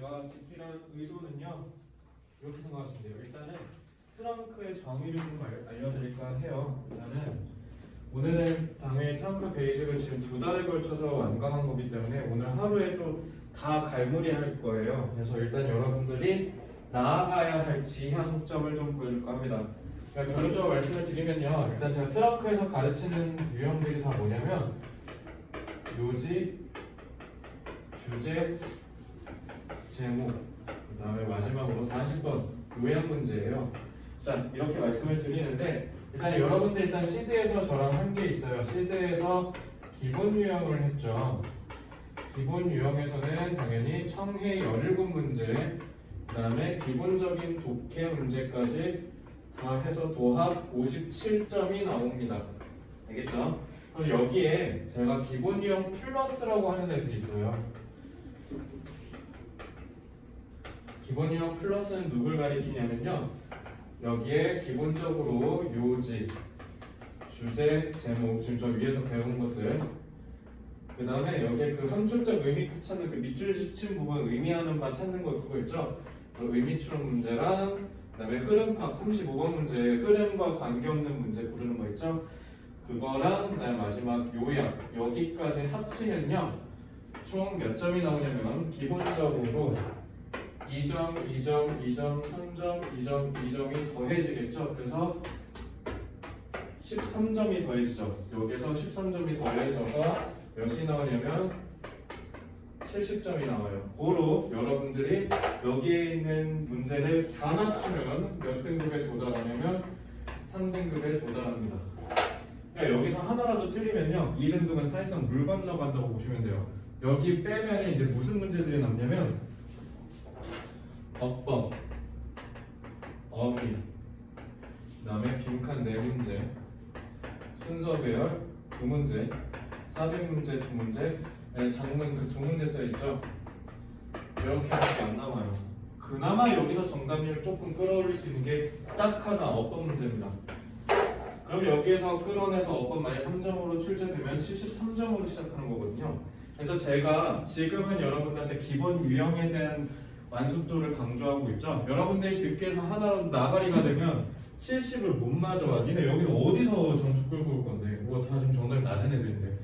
제가 집필한 의도는요, 이렇게 생각하시면 돼요. 일단은 트렁크의 정의를 좀 알려드릴까 해요. 일단은 오늘은 당연히 트렁크 베이직을 지금 2달에 걸쳐서 완강한 거기 때문에 오늘 하루에 좀 다 갈무리할 거예요. 그래서 일단 여러분들이 나아가야 할 지향점을 좀 보여줄까 합니다. 그러니까 결론적으로 말씀을 드리면요, 일단 제가 트렁크에서 가르치는 유형들이 다 뭐냐면 요지, 주제, 제목, 그 다음에 마지막으로 40번 요약 문제예요. 자, 이렇게 말씀을 드리는데 일단 여러분들 일단 시드에서 저랑 한 게 있어요. 시드에서 기본 유형을 했죠. 기본 유형에서는 당연히 청해 17문제, 그 다음에 기본적인 독해 문제까지 다 해서 도합 57점이 나옵니다. 알겠죠? 그럼 여기에 제가 기본 유형 플러스라고 하는 애들이 있어요. 기본 유형 플러스는 누굴 가리키냐면요, 여기에 기본적으로 요지, 주제, 제목, 지금 저 위에서 배운 것들, 그 다음에 여기에 그 함축적 의미 찾는 그 밑줄 친 부분 의미하는 바 찾는 거 그거 있죠? 그 의미 추론 문제랑 그 다음에 흐름 파악 35번 문제, 흐름과 관계없는 문제 고르는 거 있죠? 그거랑 그 다음에 마지막 요약, 여기까지 합치면요 총 몇 점이 나오냐면 기본적으로 2점, 2점, 2점, 3점, 2점, 2점이 더해지겠죠? 그래서 13점이 더해지죠. 여기에서 13점이 더해져서 몇이 나오냐면 70점이 나와요. 고로 여러분들이 여기에 있는 문제를 다 맞추면 몇 등급에 도달하냐면 3등급에 도달합니다. 그러니까 여기서 하나라도 틀리면요 2등급은 사실상 물 건너간다고 보시면 돼요. 여기 빼면 이제 무슨 문제들이 남냐면 어법, 어미, 그 다음에 빈칸 4문제, 순서 배열 2문제, 400문제 2문제, 장문 그 2문제짜리 있죠? 이렇게밖에 안 남아요. 그나마 여기서 정답률을 조금 끌어올릴 수 있는 게 딱 하나 어법 문제입니다. 그럼 여기에서 끌어내서 어법 만약 3점으로 출제되면 73점으로 시작하는 거거든요. 그래서 제가 지금은 여러분들한테 기본 유형에 대한 완숙도를 강조하고 있죠. 여러분들이 듣기에서 하나라도 나가리가 되면 70을 못 맞아와. 니네 여기 어디서 점수 끌고 올 건데? 뭐 다 지금 정답이 낮은 애들인데.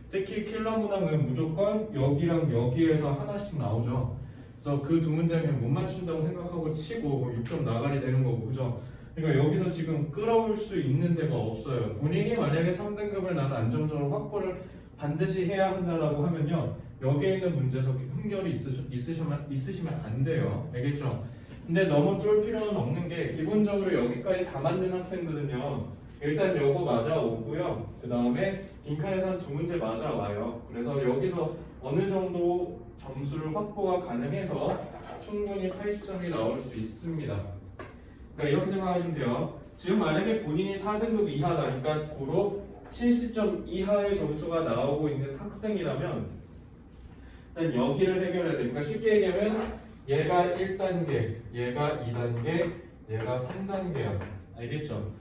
특히 킬러 문항은 무조건 여기랑 여기에서 하나씩 나오죠. 그래서 그 2문제는 못 맞춘다고 생각하고 치고 6점 나가리 되는 거고, 그죠? 그러니까 여기서 지금 끌어올 수 있는 데가 없어요. 본인이 만약에 3등급을 나는 안정적으로 확보를 반드시 해야 한다라고 하면요, 여기에 있는 문제에서 흠결이 있으시면 안 돼요. 알겠죠? 근데 너무 쫄 필요는 없는 게 기본적으로 여기까지 다 맞는 학생들은요 일단 요거 맞아오고요. 그 다음에 빈칸에서 한 2문제 맞아와요. 그래서 여기서 어느 정도 점수를 확보가 가능해서 충분히 80점이 나올 수 있습니다. 그러니까 이렇게 생각하시면 돼요. 지금 만약에 본인이 4등급 이하다, 그러니까 고로 70점 이하의 점수가 나오고 있는 학생이라면 일단 여기를 해결해야 돼. 그러니까 쉽게 얘기하면 얘가 1단계, 얘가 2단계, 얘가 3단계야. 알겠죠?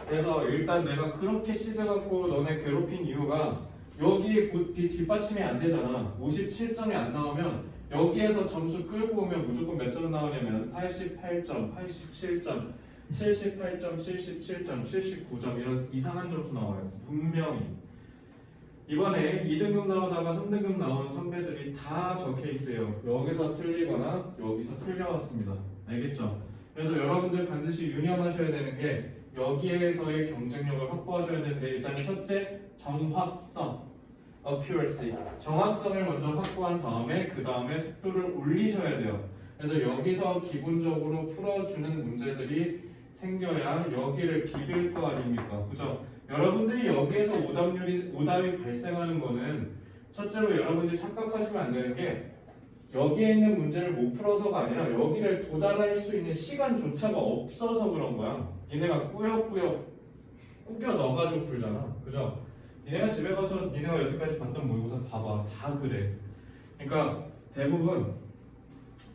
그래서 일단 내가 그렇게 시대갖고 너네 괴롭힌 이유가 여기 뒷받침이 안 되잖아. 57점이 안 나오면 여기에서 점수 끌고 오면 무조건 몇 점 나오냐면 88점, 87점, 78점, 77점, 79점 이런 이상한 점수 나와요. 분명히. 이번에 2등급 나오다가 3등급 나온 선배들이 다 저 케이스예요. 여기서 틀리거나 여기서 틀려왔습니다. 알겠죠? 그래서 여러분들 반드시 유념하셔야 되는 게 여기에서의 경쟁력을 확보하셔야 되는데, 일단 첫째, 정확성, accuracy. 정확성을 먼저 확보한 다음에 그 다음에 속도를 올리셔야 돼요. 그래서 여기서 기본적으로 풀어주는 문제들이 생겨야 여기를 비빌 거 아닙니까? 그죠? 여러분들이 여기에서 오답이 발생하는 거는 첫째로 여러분들이 착각하시면 안 되는 게 여기에 있는 문제를 못 풀어서가 아니라 여기를 도달할 수 있는 시간조차가 없어서 그런 거야. 니네가 꾸역꾸역 꾸겨 넣어가지고 풀잖아. 그죠? 니네가 집에 가서 니네가 여태까지 봤던 모의고사 봐봐. 다 그래. 그러니까 대부분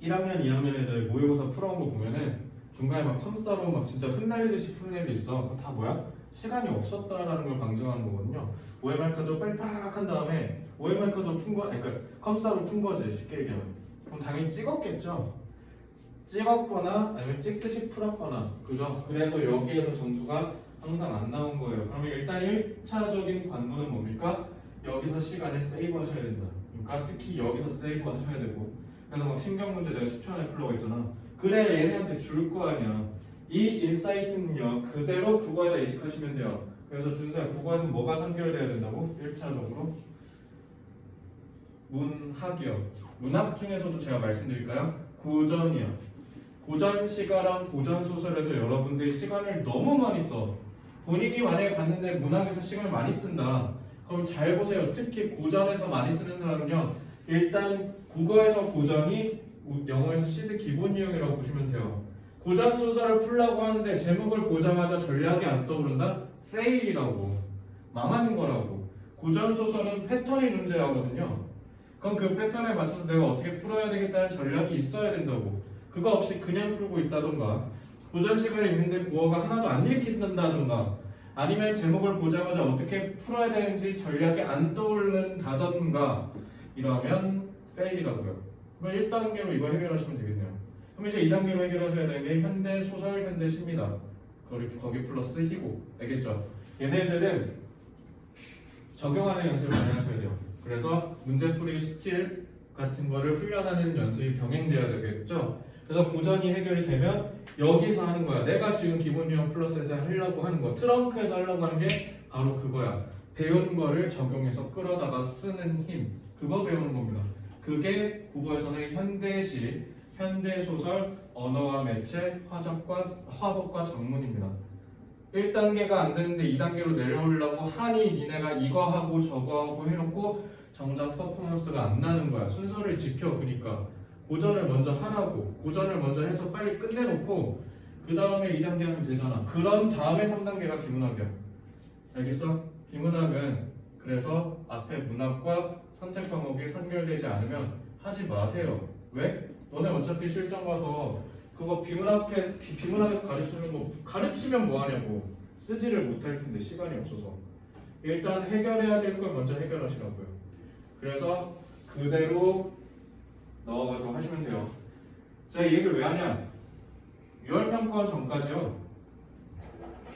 1학년, 2학년 애들 모의고사 풀어온 거 보면은 중간에 막 컴싸로 막 진짜 흩날리듯이 푸는 애들 있어. 그거 다 뭐야? 시간이 없었다라는 걸 강조하는 거거든요. OMR 카드로 빨리 팍 한 다음에 OMR 카드로 푼 거, 그러니까 컴싸로 푼 거지. 쉽게 얘기하면. 그럼 당연히 찍었겠죠. 찍었거나 아니면 찍듯이 풀었거나 그죠? 그래서 여기에서 점수가 항상 안 나온 거예요. 그러면 일단 1차적인 관문은 뭡니까? 여기서 시간을 세이브 하셔야 된다. 그러니까 특히 여기서 세이브 하셔야 되고 그래서 막 신경 문제 내가 10초 안에 풀라고 했잖아. 그래 얘네한테 줄 거 아니야. 이 인사이트는요 그대로 국어에다 이식하시면 돼요. 그래서 준서야 국어에서 뭐가 선결돼야 된다고? 1차적으로 문학이요. 문학 중에서도 제가 말씀드릴까요? 고전이요. 고전 시가랑 고전 소설에서 여러분들이 시간을 너무 많이 써. 본인이 만약에 봤는데 문학에서 시간을 많이 쓴다. 그럼 잘 보세요. 특히 고전에서 많이 쓰는 사람은요. 일단 국어에서 고전이 영어에서 시드 기본 유형이라고 보시면 돼요. 고전 소설을 풀라고 하는데 제목을 보자마자 전략이 안 떠오른다? 페일이라고. 망하는 거라고. 고전 소설은 패턴이 존재하거든요. 그럼 그 패턴에 맞춰서 내가 어떻게 풀어야 되겠다는 전략이 있어야 된다고. 그거 없이 그냥 풀고 있다던가 고전 시간을 읽는데 국어가 하나도 안 읽힌다던가 아니면 제목을 보자마자 어떻게 풀어야 되는지 전략이 안 떠오른다던가 이러면 페일이라고요. 그럼 1단계로 이거 해결하시면 되겠네요. 그럼 이제 2단계로 해결하셔야 되는 게 현대 소설, 현대 시입니다. 거기 플러스 희고. 알겠죠? 얘네들은 적용하는 연습을 많이 하셔야 돼요. 그래서 문제풀이 스킬 같은 거를 훈련하는 연습이 병행돼야 되겠죠? 그래서 고전이 해결이 되면 여기서 하는 거야. 내가 지금 기본 유형 플러스에서 하려고 하는 거, 트렁크에서 하려고 하는 게 바로 그거야. 배운 거를 적용해서 끌어다가 쓰는 힘. 그거 배우는 겁니다. 그게 국어에서는 현대시, 현대소설, 언어와 매체, 화법과 작문입니다. 1단계가 안 되는데 2단계로 내려오려고 하니 니네가 이거 하고 저거 하고 해놓고 정작 퍼포먼스가 안 나는 거야. 순서를 지켜. 그러니까 고전을 먼저 하라고. 고전을 먼저 해서 빨리 끝내놓고 그 다음에 2단계 하면 되잖아. 그런 다음에 3단계가 비문학이야. 알겠어? 비문학은 그래서 앞에 문학과 선택 과목이 선결되지 않으면 하지 마세요. 왜? 너네 어차피 실전 가서 그거 비문학에서 가르치는 거 가르치면 뭐하냐고. 쓰지를 못할 텐데 시간이 없어서. 일단 해결해야 될 걸 먼저 해결하시라고요. 그래서 그대로 넣어가지고 하시면 돼요. 제가 이 얘기를 왜 하냐? 6월 평가 전까지요.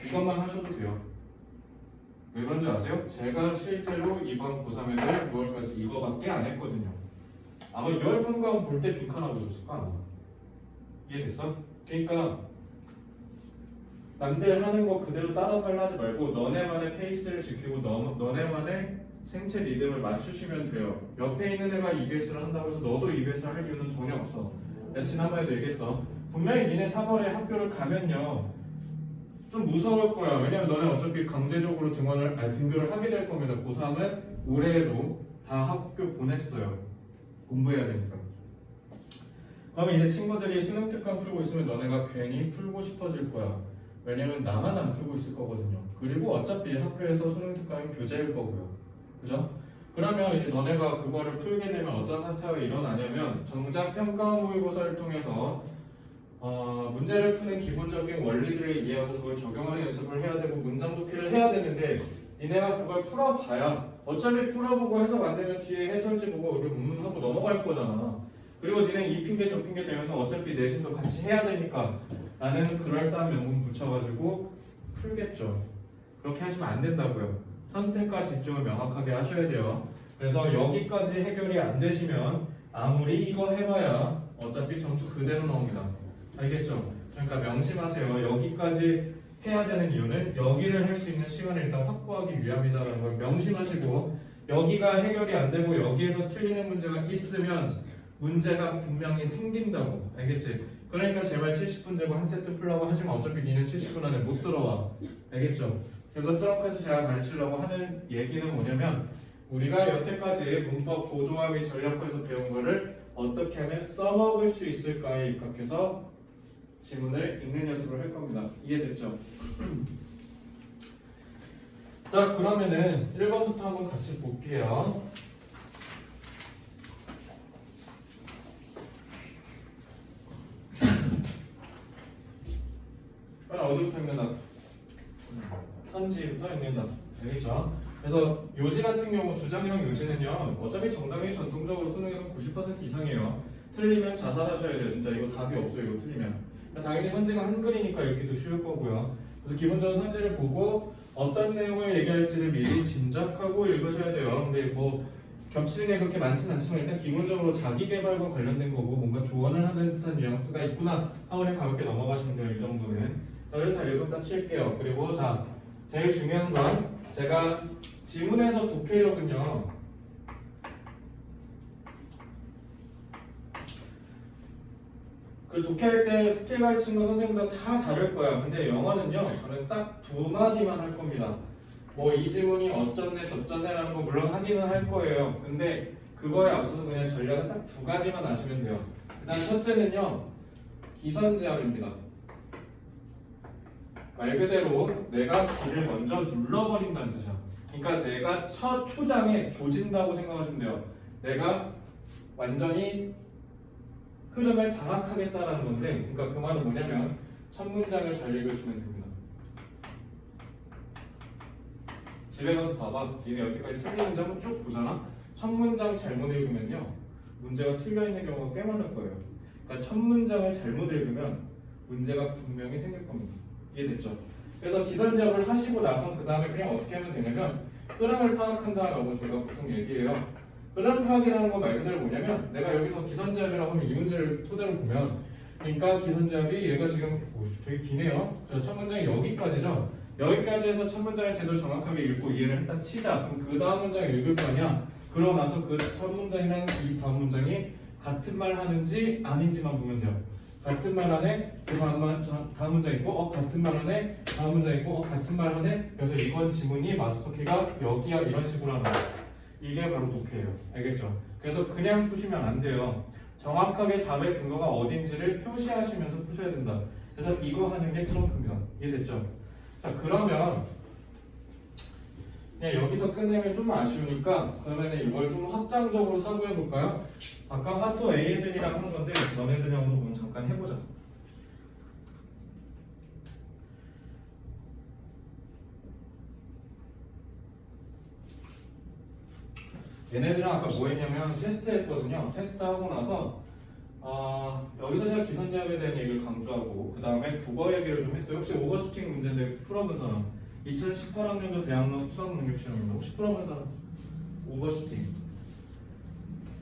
이것만 하셔도 돼요. 왜 그런지 아세요? 제가 실제로 이번 고3애들 6월까지 이거밖에 안 했거든요. 아마 6월 평가 볼 때 빈칸하고 있었을까? 아마. 이해됐어? 그러니까 남들 하는 거 그대로 따라서 하지 말고 너네만의 페이스를 지키고 너네만의 생체 리듬을 맞추시면 돼요. 옆에 있는 애가 EBS를 한다고 해서 너도 EBS를 할 이유는 전혀 없어. 내가 지난번에도 얘기했어. 분명히 니네 3월에 학교를 가면요 좀 무서울 거야. 왜냐면 너네 어차피 강제적으로 등교를 하게 될 겁니다. 고3은 올해에도 다 학교 보냈어요. 공부해야 되니까. 그러면 이제 친구들이 수능 특강 풀고 있으면 너네가 괜히 풀고 싶어질 거야. 왜냐면 나만 안 풀고 있을 거거든요. 그리고 어차피 학교에서 수능 특강이 교재일 거고요. 그죠? 그러면 이제 너네가 그거를 풀게 되면 어떤 사태가 일어나냐면 정작 평가 모의고사를 통해서 문제를 푸는 기본적인 원리들을 이해하고 그걸 적용하는 연습을 해야 되고 문장 독해를 해야 되는데 니네가 그걸 풀어봐야 어차피 풀어보고 해석 안 되면 뒤에 해설지 보고 하고 넘어갈 거잖아. 그리고 니네 이 핑계 저 핑계 대면서 어차피 내신도 같이 해야 되니까 나는 그럴싸한 명분 붙여가지고 풀겠죠. 그렇게 하시면 안 된다고요. 선택과 집중을 명확하게 하셔야 돼요. 그래서 여기까지 해결이 안 되시면 아무리 이거 해봐야 어차피 점수 그대로 나옵니다. 알겠죠? 그러니까 명심하세요. 여기까지 해야 되는 이유는 여기를 할 수 있는 시간을 일단 확보하기 위함이다라는 걸 명심하시고 여기가 해결이 안 되고 여기에서 틀리는 문제가 있으면 문제가 분명히 생긴다고. 알겠지? 그러니까 제발 70분제고 한 세트 풀라고 하시면 어차피 니는 70분 안에 못 들어와. 알겠죠? 그래서 트렁크에서 제가 가르치려고 하는 얘기는 뭐냐면 우리가 여태까지 문법 고도화 및 전략화에서 배운 거를 어떻게 하면 써먹을 수 있을까에 입각해서 지문을 읽는 연습을 할 겁니다. 이해됐죠? 자, 그러면은 1번부터 한번 같이 볼게요. 어디부터 읽는다? 선지부터 읽는다. 알겠죠? 그래서 요지 같은 경우 주장이랑 요지는요 어차피 정답이 전통적으로 수능에서 90% 이상이에요. 틀리면 자살하셔야 돼요. 진짜 이거 답이 없어요. 이거 틀리면. 당연히 선지가 한글이니까 읽기도 쉬울 거고요. 그래서 기본적으로 선지를 보고 어떤 내용을 얘기할지를 미리 짐작하고 읽으셔야 돼요. 근데 뭐 겹치는 게 그렇게 많지는 않지만 일단 기본적으로 자기 개발과 관련된 거고 뭔가 조언을 하는 듯한 뉘앙스가 있구나 하고 그냥 가볍게 넘어가시면 돼요. 이 정도는. 자, 이걸 다 읽었다 칠게요. 그리고 자, 제일 중요한 건 제가 지문에서 독해력은요. 그 독해할 때 스킬 가르치는 건 선생님보다 다 다를 거야. 근데 영어는요, 저는 딱 두 마디만 할 겁니다. 뭐 이 지문이 어쩌네 저쩌네라는 거 물론 하기는 할 거예요. 근데 그거에 앞서서 그냥 전략은 딱 두 가지만 아시면 돼요. 일단 첫째는요, 기선제압입니다. 말 그대로 내가 길을 먼저 눌러버린다는 뜻이야. 그러니까 내가 첫 초장에 조진다고 생각하시면 돼요. 내가 완전히 흐름을 장악하겠다라는 건데, 그러니까 그 말은 뭐냐면 첫 문장을 잘 읽으시면 됩니다. 집에 가서 봐봐. 니네 여태까지 틀린 문제 한번 쭉 보잖아. 첫 문장 잘못 읽으면요 문제가 틀려 있는 경우가 꽤 많을 거예요. 그러니까 첫 문장을 잘못 읽으면 문제가 분명히 생길 겁니다. 이해됐죠? 그래서 기선제압을 하시고 나선 그 다음에 그냥 어떻게 하면 되냐면 흐름을 파악한다라고 제가 보통 얘기해요. 흐름 파악이라는 건 말 그대로 뭐냐면 내가 여기서 기선제압이라고 하면 이 문제를 토대로 보면 그러니까 기선제압이 얘가 지금 되게 기네요. 첫 문장이 여기까지죠. 여기까지 해서 첫 문장을 제대로 정확하게 읽고 이해를 했다 치자. 그럼 그 다음 문장을 읽을 거 아니야. 그러고 나서 그 첫 문장이랑 이 다음 문장이 같은 말 하는지 아닌지만 보면 돼요. 같은 말 안에 그 다음 문장 있고 같은 말 안에 다음 문장 있고 같은 말 안에 그래서 이번 지문이 마스터키가 여기야 이런 식으로 하는 거예요. 이게 바로 독해예요. 알겠죠? 그래서 그냥 푸시면 안 돼요. 정확하게 답의 근거가 어딘지를 표시하시면서 푸셔야 된다. 그래서 이거 하는 게 트렁크입니다. 이해됐죠? 자, 그러면 그냥 여기서 끝내면 좀 아쉬우니까 그러면 이걸 좀 확장적으로 사고해 볼까요? 아까 화토 A애들이랑 하는 건데 너네들이랑도 그럼 잠깐 해보자. 얘네들은 아까 뭐 했냐면 테스트 했거든요. 테스트 하고 나서 여기서 제가 기선제압에 대한 얘기를 강조하고 그 다음에 국어 얘기를 좀 했어요. 혹시 오버슈팅 문제인데 풀어본 사람 2018학년도 대학로 수학능력시험입니다. 혹시 풀어본 사람? 오버슈팅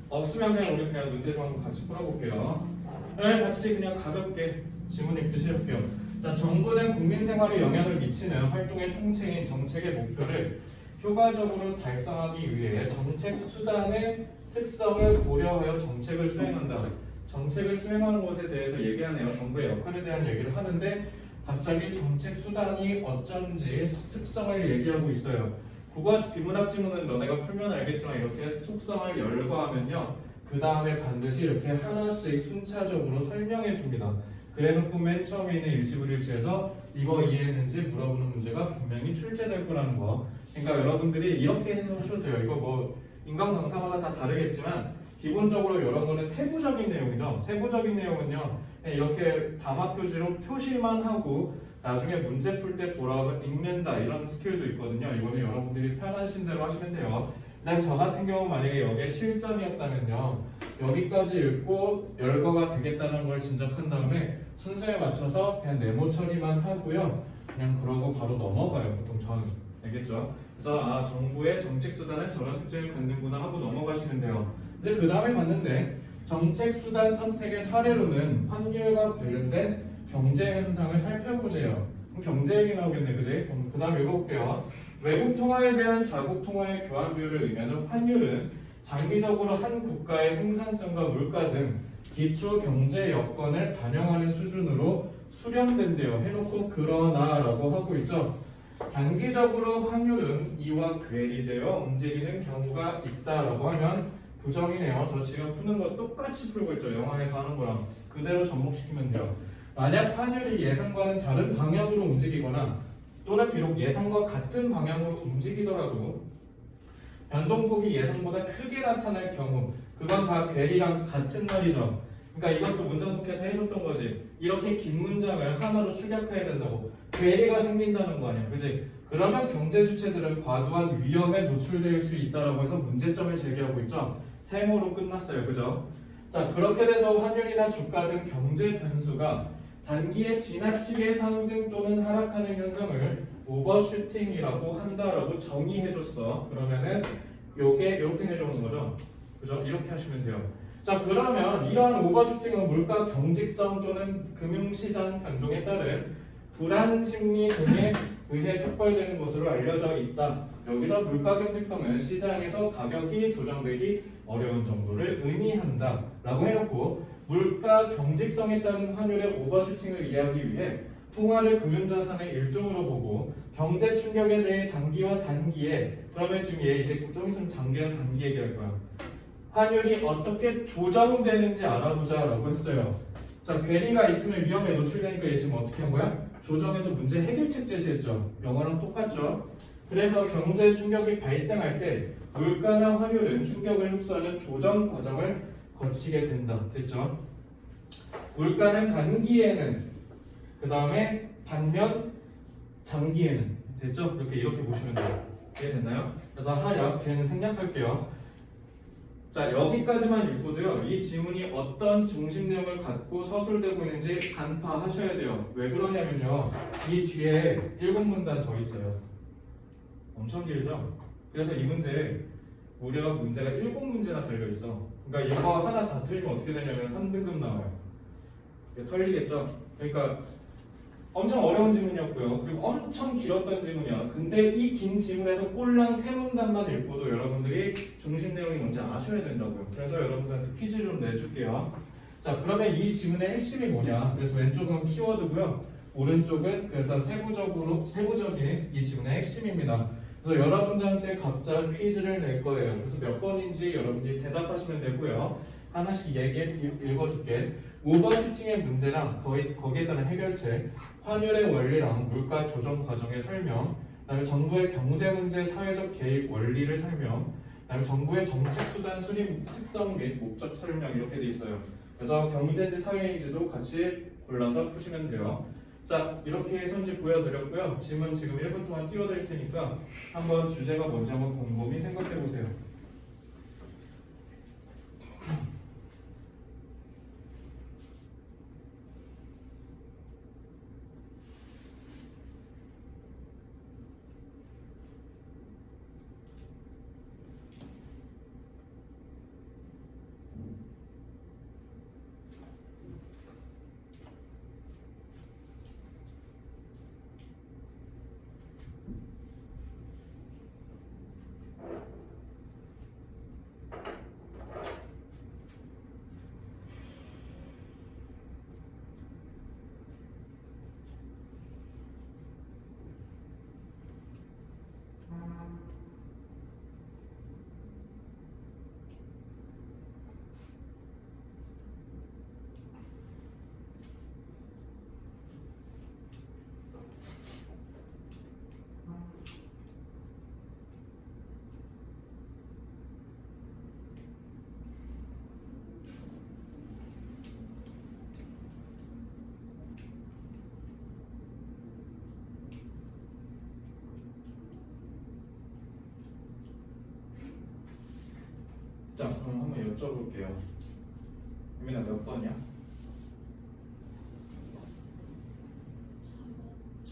없으면 그냥 우리 그냥 문제좀 한번 같이 풀어볼게요. 네, 같이 그냥 가볍게 지문 읽듯이 해볼게요. 자, 정부는 국민생활에 영향을 미치는 활동의 총체인 정책의 목표를 효과적으로 달성하기 위해 정책 수단의 특성을 고려하여 정책을 수행한다. 정책을 수행하는 것에 대해서 얘기하네요. 정부의 역할에 대한 얘기를 하는데 갑자기 정책 수단이 어쩐지 특성을 얘기하고 있어요. 국어 비문학 지문은 너네가 풀면 알겠지만 이렇게 속성을 열거하면요 그 다음에 반드시 이렇게 하나씩 순차적으로 설명해 줍니다. 그래놓고 맨 처음에 있는 일시불일치에서 이거 이해했는지 물어보는 문제가 분명히 출제될 거라는 거. 그러니까 여러분들이 이렇게 해석하셔도 돼요. 이거 뭐 인간 강사마다 다 다르겠지만 기본적으로 이런 거는 세부적인 내용이죠. 세부적인 내용은요 이렇게 담화 표지로 표시만 하고 나중에 문제 풀 때 돌아와서 읽는다 이런 스킬도 있거든요. 이거는 여러분들이 편하신 대로 하시면 돼요. 일단 저 같은 경우 만약에 여기에 실전이었다면요 여기까지 읽고 열거가 되겠다는 걸 짐작한 다음에 순서에 맞춰서 그냥 네모 처리만 하고요 그냥 그러고 바로 넘어가요. 보통 저는. 알겠죠? 그래서 정부의 정책 수단은 저런 특징을 갖는구나 하고 넘어가시면 돼요. 이제 그 다음에 봤는데 정책 수단 선택의 사례로는 환율과 관련된 경제 현상을 살펴보세요. 그럼 경제 얘기 나오겠네, 그지? 그 다음 읽어볼게요. 외국 통화에 대한 자국 통화의 교환 비율을 의미하는 환율은 장기적으로 한 국가의 생산성과 물가 등 기초 경제 여건을 반영하는 수준으로 수렴된대요. 해놓고 그러나라고 하고 있죠. 단기적으로 환율은 이와 괴리되어 움직이는 경우가 있다라고 하면 부정이네요. 저 지금 푸는 거 똑같이 풀고 있죠. 영화에서 하는 거랑 그대로 접목시키면 돼요. 만약 환율이 예상과는 다른 방향으로 움직이거나 또는 비록 예상과 같은 방향으로 움직이더라도 변동폭이 예상보다 크게 나타날 경우 그건 다 괴리랑 같은 말이죠. 그러니까 이것도 문장폭에서 해줬던 거지. 이렇게 긴 문장을 하나로 축약해야 된다고. 괴리가 생긴다는 거 아니야, 그지? 그러면 경제 주체들은 과도한 위험에 노출될 수 있다라고 해서 문제점을 제기하고 있죠. 세모로 끝났어요. 그죠? 자, 그렇게 돼서 환율이나 주가 등 경제 변수가 단기에 지나치게 상승 또는 하락하는 현상을 오버슈팅이라고 한다라고 정의해줬어. 그러면은 요게 이렇게 해주는 거죠. 그죠? 이렇게 하시면 돼요. 자, 그러면 이러한 오버슈팅은 물가 경직성 또는 금융시장 변동에 따른 불안 심리 등에 의해 촉발되는 것으로 알려져 있다. 여기서 물가 경직성은 시장에서 가격이 조정되기 어려운 정도를 의미한다 라고 해놓고, 물가 경직성에 따른 환율의 오버슈팅을 이해하기 위해 통화를 금융자산의 일종으로 보고 경제 충격에 대해 장기와 단기에, 그러면 지금 얘 이제 좀 있으면 장기랑 단기 얘기할 거야. 환율이 어떻게 조정되는지 알아보자 라고 했어요. 자, 괴리가 있으면 위험에 노출되니까 얘 지금 어떻게 한 거야? 조정해서 문제 해결책 제시했죠. 영어랑 똑같죠. 그래서 경제 충격이 발생할 때 물가나 환율은 충격을 흡수하는 조정 과정을 거치게 된다. 됐죠? 물가는 단기에는, 그 다음에 반면 장기에는, 됐죠? 이렇게 보시면 돼요. 이해됐나요? 그래서 하략, 걔는 생략할게요. 자, 여기까지만 읽고도요, 이 지문이 어떤 중심 내용을 갖고 서술되고 있는지 간파하셔야 돼요. 왜 그러냐면요, 이 뒤에 7문단 더 있어요. 엄청 길죠? 그래서 이 문제 무려 문제가 7문제나 달려있어. 그러니까 이거 하나 다 틀리면 어떻게 되냐면 3등급 나와요. 털리겠죠? 그러니까 엄청 어려운 지문이었고요. 그리고 엄청 길었던 지문이야. 근데 이 긴 지문에서 꼴랑 3문단만 읽고도 여러분들이 중심 내용이 뭔지 아셔야 된다고요. 그래서 여러분들한테 퀴즈 좀 내줄게요. 자, 그러면 이 지문의 핵심이 뭐냐? 그래서 왼쪽은 키워드고요. 오른쪽은 그래서 세부적인 이 지문의 핵심입니다. 그래서 여러분들한테 각자 퀴즈를 낼 거예요. 그래서 몇 번인지 여러분들이 대답하시면 되고요. 하나씩 읽어줄게. 오버슈팅의 문제랑 거기에 따른 해결책, 환율의 원리랑 물가 조정 과정의 설명, 그다음에 정부의 경제 문제 사회적 개입 원리를 설명, 그다음에 정부의 정책 수단 수립 특성 및 목적 설명, 이렇게 돼 있어요. 그래서 경제인지 사회인지도 같이 골라서 푸시면 돼요. 자, 이렇게 선지 보여드렸고요. 지문 지금 1분 동안 띄워드릴 테니까 한번 주제가 뭔지 한번 곰곰이 생각해 보세요. 자, 그럼 한번 여쭤볼게요. 유민아 몇 번이야?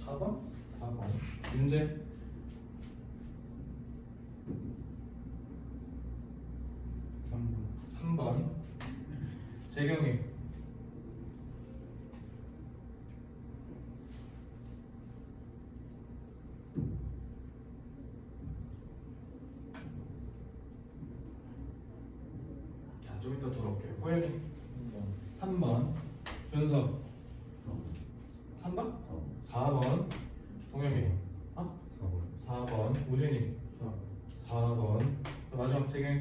4번? 4번. 문제? 3번. 재경이. 좀 이따 돌아올게요. 호연이 3번. 준서 3번? 4번. 동영이 4번. 우진이 4번. 마지막 재경이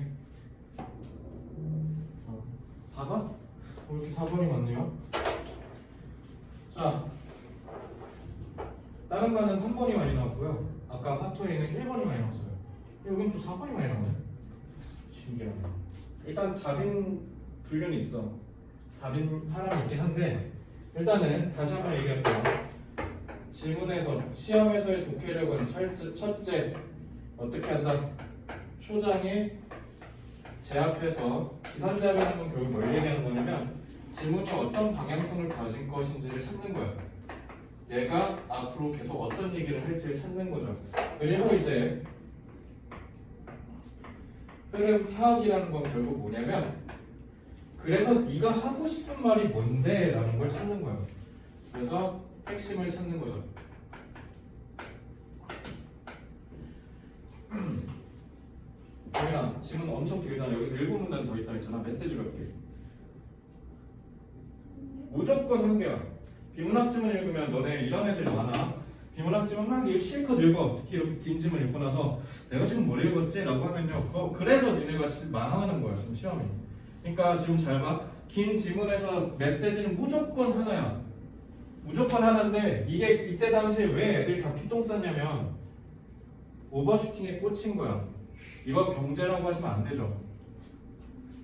4번? 이렇게 4번이 많네요. 자, 다른 반은 3번이 많이 나왔고요. 아까 화토에는 1번이 많이 나왔어요. 여긴 또 4번이 많이 나오네. 신기하네. 일단 답인 분류는 있어. 답인 사람이 있긴 한데 일단은 다시 한번 얘기할게요. 지문에서 시험에서의 독해력은 첫째 어떻게 한다? 초장에 제압해서 기선제압을 하는 결국 뭘 얘기하는 거냐면 지문이 어떤 방향성을 가진 것인지를 찾는 거야. 얘가 앞으로 계속 어떤 얘기를 할지를 찾는 거죠. 그리고 이제 흐름 파악이라는 건 결국 뭐냐면 그래서 네가 하고 싶은 말이 뭔데? 라는 걸 찾는 거야. 그래서 핵심을 찾는 거죠. 여기랑 지문 엄청 길잖아. 여기서 7문단 더 있다 했잖아. 메시지 몇 개? 무조건 한 개야. 비문학 지문 읽으면 너네 이런 애들 많아. 비문학 지문 막 실컷 읽어. 특히 이렇게 긴 지문 읽고 나서 내가 지금 뭘 읽었지? 라고 하면요. 그래서 니네가 망하는 거야. 지금 시험이. 그러니까 지금 잘 봐. 긴 지문에서 메시지는 무조건 하나야. 무조건 하나인데 이게 이때 당시에 왜 애들이 다 피똥 쌌냐면 오버슈팅에 꽂힌 거야. 이거 경제라고 하시면 안 되죠.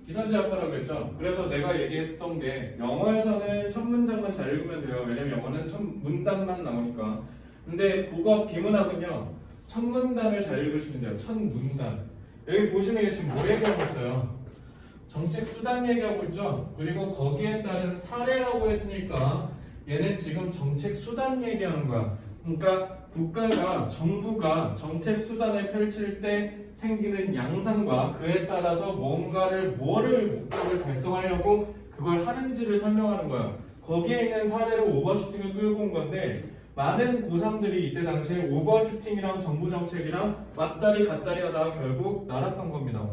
기선제압하라고 했죠. 그래서 내가 얘기했던 게 영어에서는 첫 문장만 잘 읽으면 돼요. 왜냐면 영어는 첫 문단만 나오니까. 근데 국어 비문학은요. 첫 문단을 잘 읽으시면 돼요. 첫 문단. 여기 보시면 지금 뭐 얘기하고 있어요? 정책 수단 얘기하고 있죠. 그리고 거기에 따른 사례라고 했으니까 얘는 지금 정책 수단 얘기하는 거야. 그러니까 국가가 정부가 정책 수단을 펼칠 때 생기는 양상과 그에 따라서 뭐를 목적을 달성하려고 그걸 하는지를 설명하는 거야. 거기에 있는 사례로 오버슈팅을 끌고 온 건데 많은 고3들이 이때 당시에 오버슈팅이랑 정부 정책이랑 왔다리 갔다리 하다가 결국 나락한 겁니다.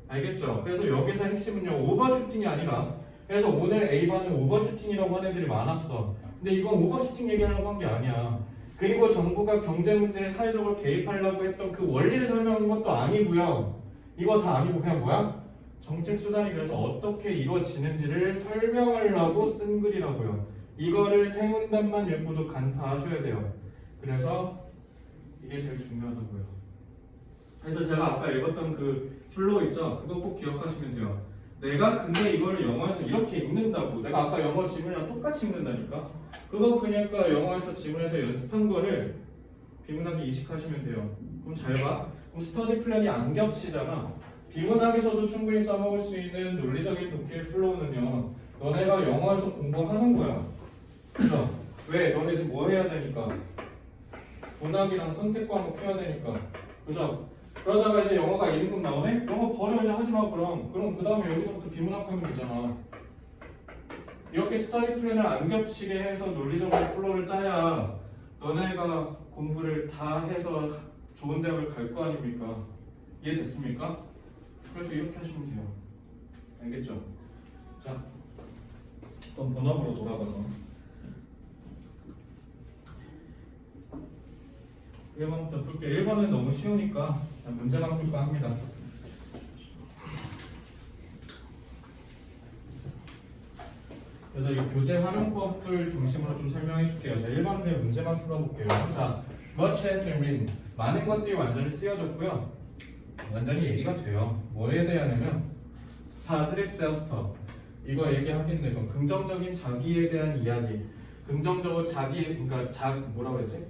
알겠죠? 그래서 여기서 핵심은요 오버슈팅이 아니라 그래서 오늘 A반은 오버슈팅이라고 하는 애들이 많았어. 근데 이건 오버슈팅 얘기하려고 한 게 아니야. 그리고 정부가 경제 문제에 사회적으로 개입하려고 했던 그 원리를 설명한 것도 아니고요. 이거 다 아니고 그냥 뭐야? 정책 수단이 그래서 어떻게 이루어지는지를 설명하려고 쓴 글이라고요. 이거를 세 문단만 읽고도 간파하셔야 돼요. 그래서 이게 제일 중요하다고요. 그래서 제가 아까 읽었던 그 플로우 있죠? 그거 꼭 기억하시면 돼요. 내가 근데 이거를 영어에서 이렇게 읽는다고. 내가 아까 영어 지문이랑 똑같이 읽는다니까. 그거 그러니까 영어에서 지문에서 연습한 거를 비문학에 이식하시면 돼요. 그럼 잘 봐. 그럼 스터디 플랜이 안 겹치잖아. 비문학에서도 충분히 써먹을 수 있는 논리적인 독해 플로우는요. 너네가 영어에서 공부하는 거야. 그죠? 왜? 너네 지금 뭐 해야 되니까? 문학이랑 선택 과목 해야 되니까. 그죠? 그러다가 이제 영어가 1인분 나오네? 영어 버려 이제 하지마 그럼 그 다음에 여기서부터 비문학 하면 되잖아. 이렇게 스터디 플랜을 안 겹치게 해서 논리적으로 플로우를 짜야 너네가 공부를 다 해서 좋은 대학을 갈 거 아닙니까? 이해됐습니까? 그래서 이렇게 하시면 돼요. 알겠죠? 자, 그럼 본업으로 돌아가서 1번부터 풀게요. 1번은 너무 쉬우니까 문제만 풀까 합니다. 그래서 이 교재 활용법을 중심으로 좀 설명해 줄게요. 자, 1번의 문제만 풀어볼게요. 자, much has been written. 많은 것들이 완전히 쓰여졌고요. 완전히 얘기가 돼요. 뭐에 대하냐면 positive self-talk. 이거 얘기하겠네. 이건 긍정적인 자기에 대한 이야기. 긍정적으로 자기, 그러니까 뭐라고 했지?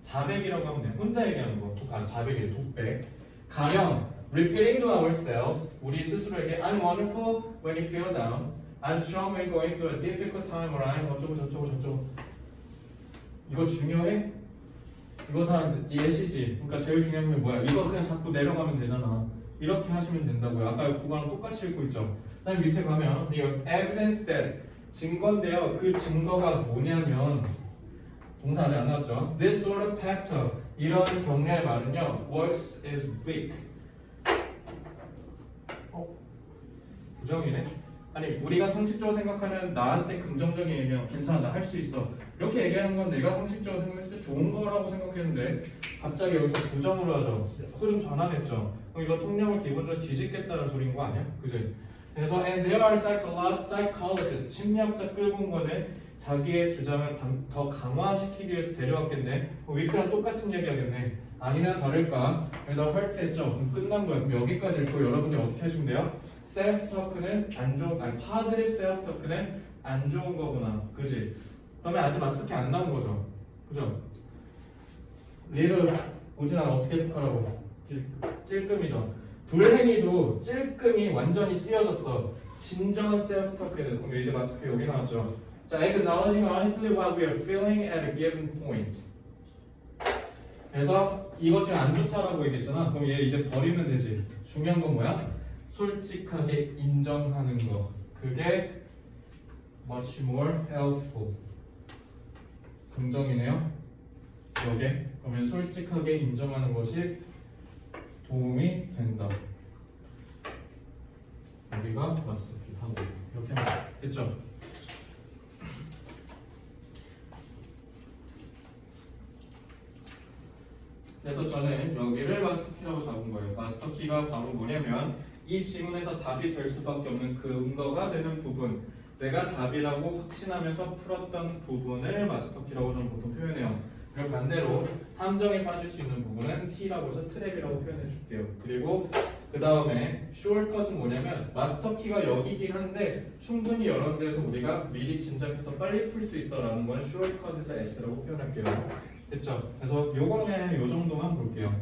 자백이라고 하면 돼. 혼자 얘기하는 거. 자백이 독백. 가령 repeating to ourselves. 우리 스스로에게 I'm wonderful when you feel down. I'm strong when going through a difficult time. or I'm 어쩌고 저쩌고. 이거 중요해? 이거 다 예시지. 그러니까 제일 중요한 게 뭐야? 이거 그냥 자꾸 내려가면 되잖아. 이렇게 하시면 된다고요. 아까 국어랑 똑같이 읽고 있죠. 그다음 밑에 가면 the evidence that 증거인데요. 그 증거가 뭐냐면 동사 아직 안 나왔죠. This sort of factor 이런 경우의 말은요. works is weak. 부정이네. 아니 우리가 상식적으로 생각하는 나한테 긍정적인 얘기면 괜찮아 나 할 수 있어 이렇게 얘기하는 건 내가 상식적으로 생각했을 때 좋은 거라고 생각했는데 갑자기 여기서 부정으로 하죠. 흐름 전환했죠. 그럼 이거 통념을 기본적으로 뒤집겠다는 소리인 거 아니야? 그지? 그래서 and there are psychologists 심리학자 끌고 온 거는 자기의 주장을 더 강화시키기 위해서 데려왔겠네. 위크랑 똑같은 얘기 하겠네. 아니나 다를까? 여기다 헐트했죠. 그럼 끝난 거야. 그럼 여기까지 읽고 여러분들 어떻게 하시면 돼요? self-talk는 안 좋은, positive self-talk는 안 좋은 거구나. 그지? 그다음에 아직 마스크 안 나온 거죠. 그죠? 리를 오진아 어떻게 해석하라고? 찔끔이죠. 불행히도 찔끔이 완전히 쓰여졌어. 진정한 셀프 토크에 그럼 이제 마스크 여기 나왔죠. 자, acknowledging honestly what we are feeling at a given point. 그래서 이거 지금 안 좋다라고 얘기했잖아. 그럼 얘 이제 버리면 되지. 중요한 건 뭐야? 솔직하게 인정하는 거. 그게 much more helpful. 긍정이네요. 여기 그러면 솔직하게 인정하는 것이 도움이 된다. 여기가 마스터키 하고 이렇게 하면 됐죠? 그래서 저는 여기를 마스터키라고 잡은 거예요. 마스터키가 바로 뭐냐면 이 지문에서 답이 될 수밖에 없는 근거가 되는 부분, 내가 답이라고 확신하면서 풀었던 부분을 마스터키라고 저는 보통 표현해요. 그럼 반대로 함정에 빠질 수 있는 부분은 T라고 해서 트랩이라고 표현해 줄게요. 그리고 그 다음에 숏컷은 뭐냐면 마스터키가 여기긴 한데 충분히 여러 데서 우리가 미리 짐작해서 빨리 풀 수 있어 라는 건 숏컷에서 S라고 표현할게요. 됐죠? 그래서 요거는 그냥 요 정도만 볼게요.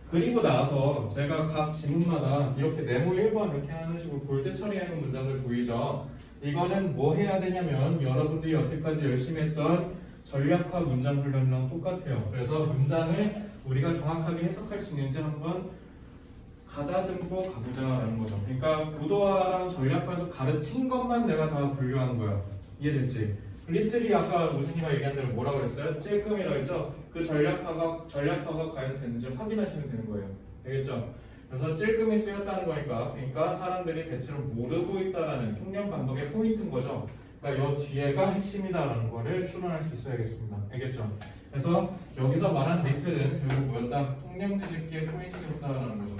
그리고 나서 제가 각 지문마다 이렇게 네모 1번 이렇게 하는 식으로 볼때 처리하는 문장들 보이죠? 이거는 뭐 해야 되냐면 여러분들이 여태까지 열심히 했던 전략화 문장 훈련이랑 똑같아요. 그래서 문장을 우리가 정확하게 해석할 수 있는지 한번 가다듬고 가보자라는 거죠. 그러니까 구도화랑 전략화에서 가르친 것만 내가 다 분류하는 거야. 이해됐지? 리틀이 아까 우진이가 얘기한 대로 뭐라고 그랬어요? 찔끔이라고 했죠? 그 전략화가 과연 됐는지 확인하시면 되는 거예요. 알겠죠? 그래서 찔끔이 쓰였다는 거니까 그러니까 사람들이 대체로 모르고 있다라는 통념 반복의 포인트인 거죠. 그러니까 이 뒤에가 핵심이다라는 거를 추론할 수 있어야겠습니다. 알겠죠? 그래서 여기서 말한 리틀은 결국 뭐였다? 통념 뒤집기의 포인트였다라는 거죠.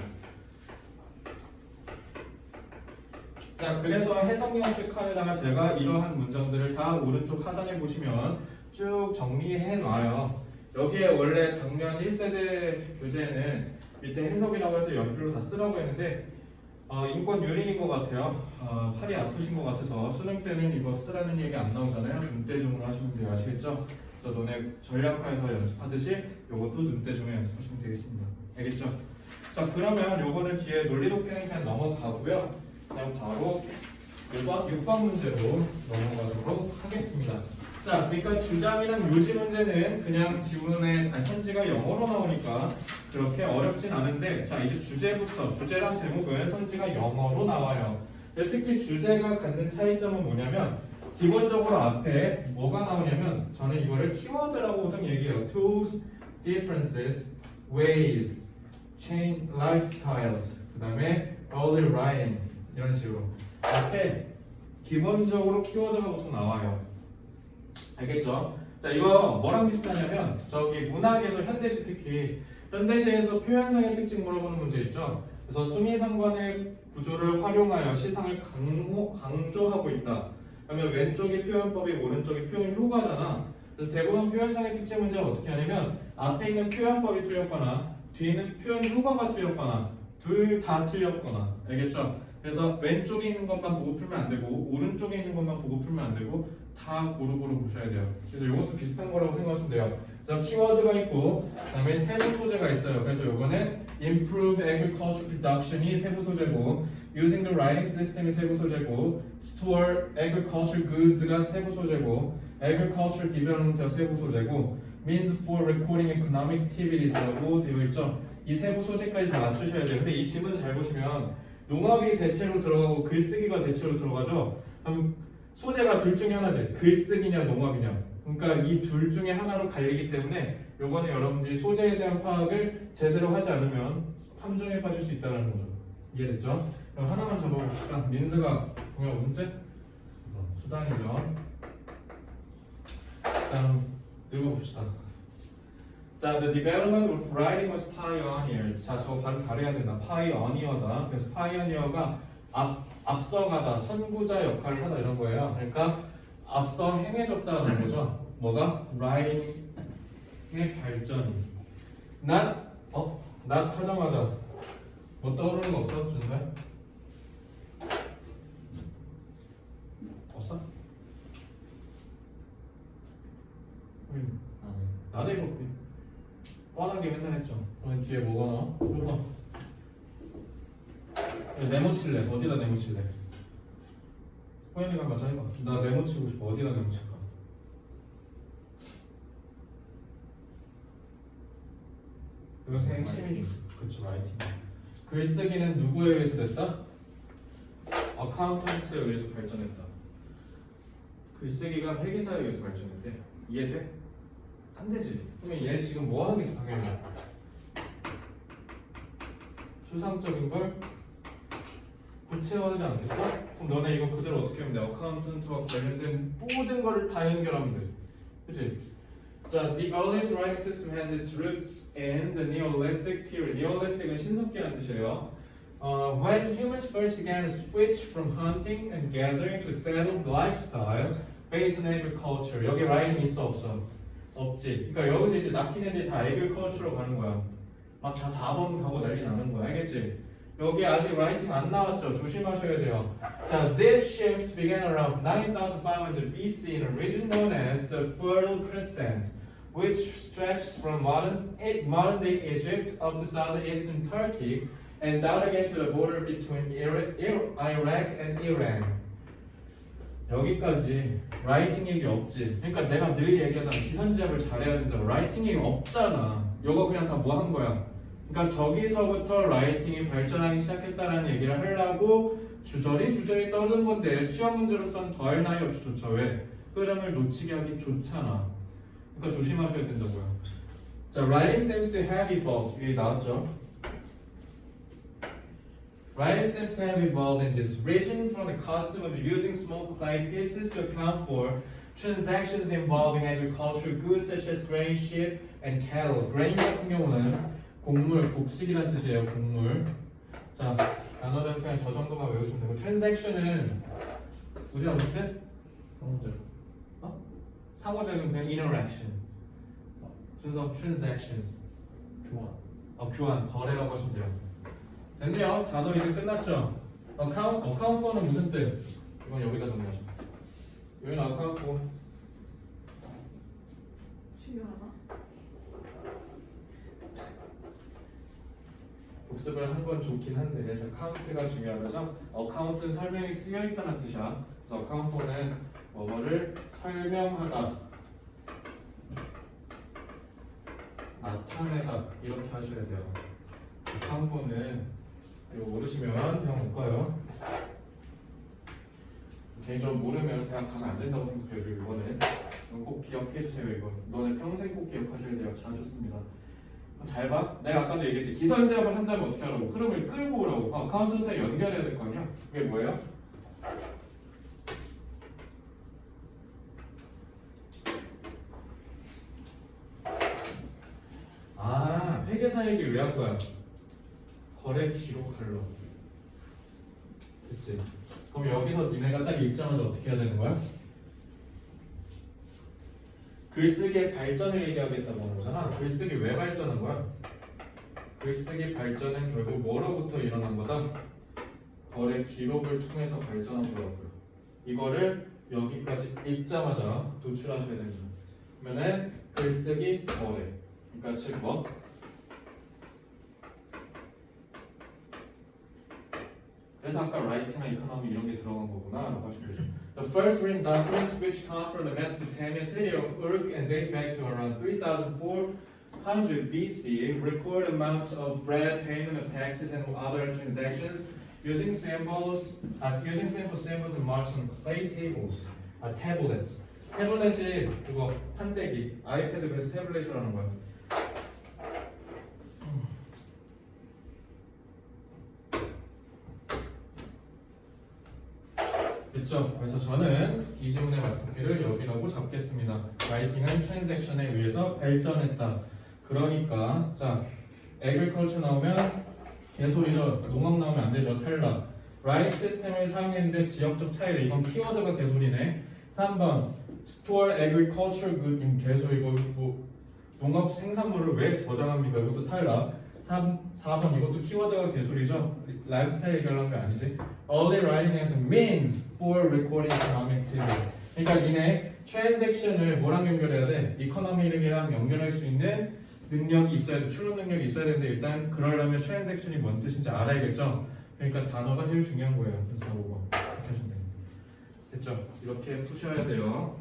자, 그래서 해석 연습 칸에다가 제가 이러한 문장들을 다 오른쪽 하단에 보시면 쭉 정리해 놔요. 여기에 원래 작년 1세대 교재에는 밑에 해석이라고 해서 연필로 다 쓰라고 했는데 인권 유린인 것 같아요. 팔이 아프신 것 같아서 수능 때는 이거 쓰라는 얘기 안 나오잖아요. 눈대중으로 하시면 돼요. 아시겠죠? 그래서 너네 전략화에서 연습하듯이 이것도 눈대중에 연습하시면 되겠습니다. 알겠죠? 자, 그러면 요거는 뒤에 논리독해는 그냥 넘어가고요. 그냥 바로 6번 문제로 넘어가도록 하겠습니다. 자, 그러니까 주장이랑 요지 문제는 그냥 지문에 선지가 영어로 나오니까 그렇게 어렵진 않은데, 자 이제 주제랑 제목은 선지가 영어로 나와요. 근데 특히 주제가 갖는 차이점은 뭐냐면 기본적으로 앞에 뭐가 나오냐면 저는 이거를 키워드라고 보통 얘기해요. Tools, differences, ways, change, lifestyles, 그 다음에 early writing 이런 식으로 앞에 기본적으로 키워드가 보통 나와요. 알겠죠? 자, 이거 뭐랑 비슷하냐면 저기 문학에서 현대시, 특히 현대시에서 표현상의 특징 물어보는 문제 있죠? 그래서 수미상관의 구조를 활용하여 시상을 강조하고 있다. 그러면 왼쪽이 표현법이 오른쪽이 표현 효과잖아. 그래서 대부분 표현상의 특징 문제는 어떻게 하냐면 앞에 있는 표현법이 틀렸거나 뒤에 있는 표현 효과가 틀렸거나 둘 다 틀렸거나. 알겠죠? 그래서 왼쪽에 있는 것만 보고 풀면 안 되고 오른쪽에 있는 것만 보고 풀면 안 되고 다 고루고루 보셔야 돼요. 그래서 이것도 비슷한 거라고 생각하시면 돼요. 자, 키워드가 있고 그다음에 세부 소재가 있어요. 그래서 이거는 improve agriculture production이 세부 소재고 using the writing system이 세부 소재고 store agriculture goods가 세부 소재고 agriculture development가 세부 소재고 means for recording economic activities라고 되어 있죠. 이 세부 소재까지 다 맞추셔야 돼요. 근데 이 지문을 잘 보시면 농업이 대체로 들어가고 글쓰기가 대체로 들어가죠. 그럼 소재가 둘 중에 하나지. 글쓰기냐 농업이냐. 그러니까 이 둘 중에 하나로 갈리기 때문에 요거는 여러분들이 소재에 대한 파악을 제대로 하지 않으면 함정에 빠질 수 있다는 거죠. 이해됐죠? 그럼 하나만 잡아봅시다. 민스가 공연 무슨 뜻? 수단이죠. 다음 읽어봅시다. 자, the development of writing was pioneered. 자, 저거 발음 잘해야 된다. pioneer다. 그래서 pioneer가 앞서가다, 선구자 역할을 하다 이런 거예요. 그러니까 앞서 행해졌다는 거죠. 뭐가? writing의 발전이. not 하자마자 뭐 떠오르는 거 없어? 준서야? 없어? 나도 이거 뻔하게 했죠. 그럼 뒤에 뭐가 나와? 이거 네모칠래. 어디다 네모칠래? 호연이가 먼저 해봐. 나 네모치고 싶어. 어디다 네모칠까? 이것의 핵심이 그쵸, 라이팅. 글쓰기는 누구에 의해서 됐다? 어카운턴트에 의해서 발전했다. 글쓰기가 회계사에 의해서 발전했대. 이해돼? 안 되지. 그러면 얘 지금 뭐 하겠어 당연히. 추상적인 걸 구체화하지 않겠어? 그럼 너네 이거 그대로 어떻게 하면 돼? 어카운턴트와 관련된 모든 거를 다 연결하면 돼. 그치? 자, the earliest writing system has its roots in the Neolithic period. Neolithic은 신석기라는 뜻이에요. When humans first began to switch from hunting and gathering to a settled lifestyle based on agriculture. 여기 writing 있어 없어? 없지. 그러니까 여기서 이제 낚인 애들이 다 agriculture로 가는 거야. 막 다 4번 가고 난리 나는 거야. 알겠지? 여기 아직 writing 안 나왔죠? 조심하셔야 돼요. 자, this shift began around 9500 BC in a region known as the Fertile Crescent, which stretched from modern-day Egypt up to southeastern Turkey and down again to the border between Iraq and Iran. 여기까지 라이팅 얘기 없지. 그러니까 내가 늘 얘기하잖아. 기선제압을 잘해야 된다고. 라이팅 얘기 없잖아. 이거 그냥 다 뭐 한 거야. 그러니까 저기서부터 라이팅이 발전하기 시작했다는 얘기를 하려고 주저리 떠든 건데 시험 문제로서는 더할 나위 없이 좋죠. 왜? 흐름을 놓치게 하기 좋잖아. 그러니까 조심하셔야 된다고요. 자, writing seems to have evolved. 여기 나왔죠? Writing seems to have evolved in this region from the custom of using small clay pieces to account for transactions involving agricultural goods such as grain, sheep, and cattle. grain 같은 경우는 곡물, 곡식이란 뜻이에요. 곡물. 자, 단어는 그냥 저 정도만 외우시면 되고 transaction은 우리가 못해? 상호작. 상호작은 그냥 interaction. 순서 transactions. 교환, 거래라고 하시면 돼요. 됐네요. 단어 이제 끝났죠? account for는 무슨 뜻? 이건 여기다 정리하죠. 여기는 account for. 중요하나? 복습을 한 건 좋긴 한데 그래서 카운트가 중요하죠. 어카운트는 설명이 쓰여 있다는 뜻이야. 그래서 account for는 뭐뭐를 설명하다, 나타내다 이렇게 하셔야 돼요. account for는 이거 모르시면 대학 못 가요. 개인적으로 모르면 대학 가면 안 된다고 생각해요. 이거는 꼭 기억해 주세요. 이거 너네 평생 꼭 기억하셔야 돼요. 잘 좋습니다. 잘 봐. 내가 아까도 얘기했지. 기선제압을 한다면 어떻게 하라고? 흐름을 끌고 오라고. 어카운트한테 연결해야 될 거 아니야? 그게 뭐예요? 회계사 얘기 왜 한 거야? 거래 기록할로. 그치? 그럼 여기서 니네가 딱 읽자마자 어떻게 해야 되는 거야? 글쓰기의 발전을 얘기하겠다고 하는 거잖아. 글쓰기 왜 발전한 거야? 글쓰기 발전은 결국 뭐로부터 일어난 거다? 거래 기록을 통해서 발전한 거라고요. 이거를 여기까지 읽자마자 도출하셔야 됩니다. 그러면은 글쓰기 거래. 그러니까 즉 뭐? 그래서 아까 writing이나 economy 이런 게 들어간 거구나 라고 하시면 되죠. The first written documents which come from the Mesopotamian city of Uruk and date back to around 3400 BC record amounts of bread, payment of taxes, and other transactions using simple symbols and marks on clay tables, tablets. 태블릿이 그거 판때기, 아이패드 그래서 태블릿이라는 거야. 됐죠? 그래서 저는 이 지문의 마스터키를 여기라고 잡겠습니다. 라이팅은 트랜잭션에 의해서 발전했다. 그러니까 자, agriculture 나오면 개소리죠. 농업 나오면 안 되죠. 탈락. 라이팅 시스템을 사용했는데 지역적 차이를 이건 키워드가 개소리네. 3번 store agricultural good 개소리고 뭐 농업 생산물을 왜 저장합니까? 이것도 탈락. 4번 이것도 키워드가 개소리죠. 라이프스타일 얘기하는 게 아니지. Early writing as a means for recording economic activity. 그러니까 니네 트랜잭션을 뭐랑 연결해야 돼? 이코노미랑 연결할 수 있는 능력이 있어야 돼. 추론 능력이 있어야 되는데 일단 그러려면 트랜잭션이 뭔 뜻인지 알아야겠죠. 그러니까 단어가 제일 중요한 거예요. 그래서 5번 이렇게 하시면 됩니다. 됐죠? 이렇게 푸셔야 돼요.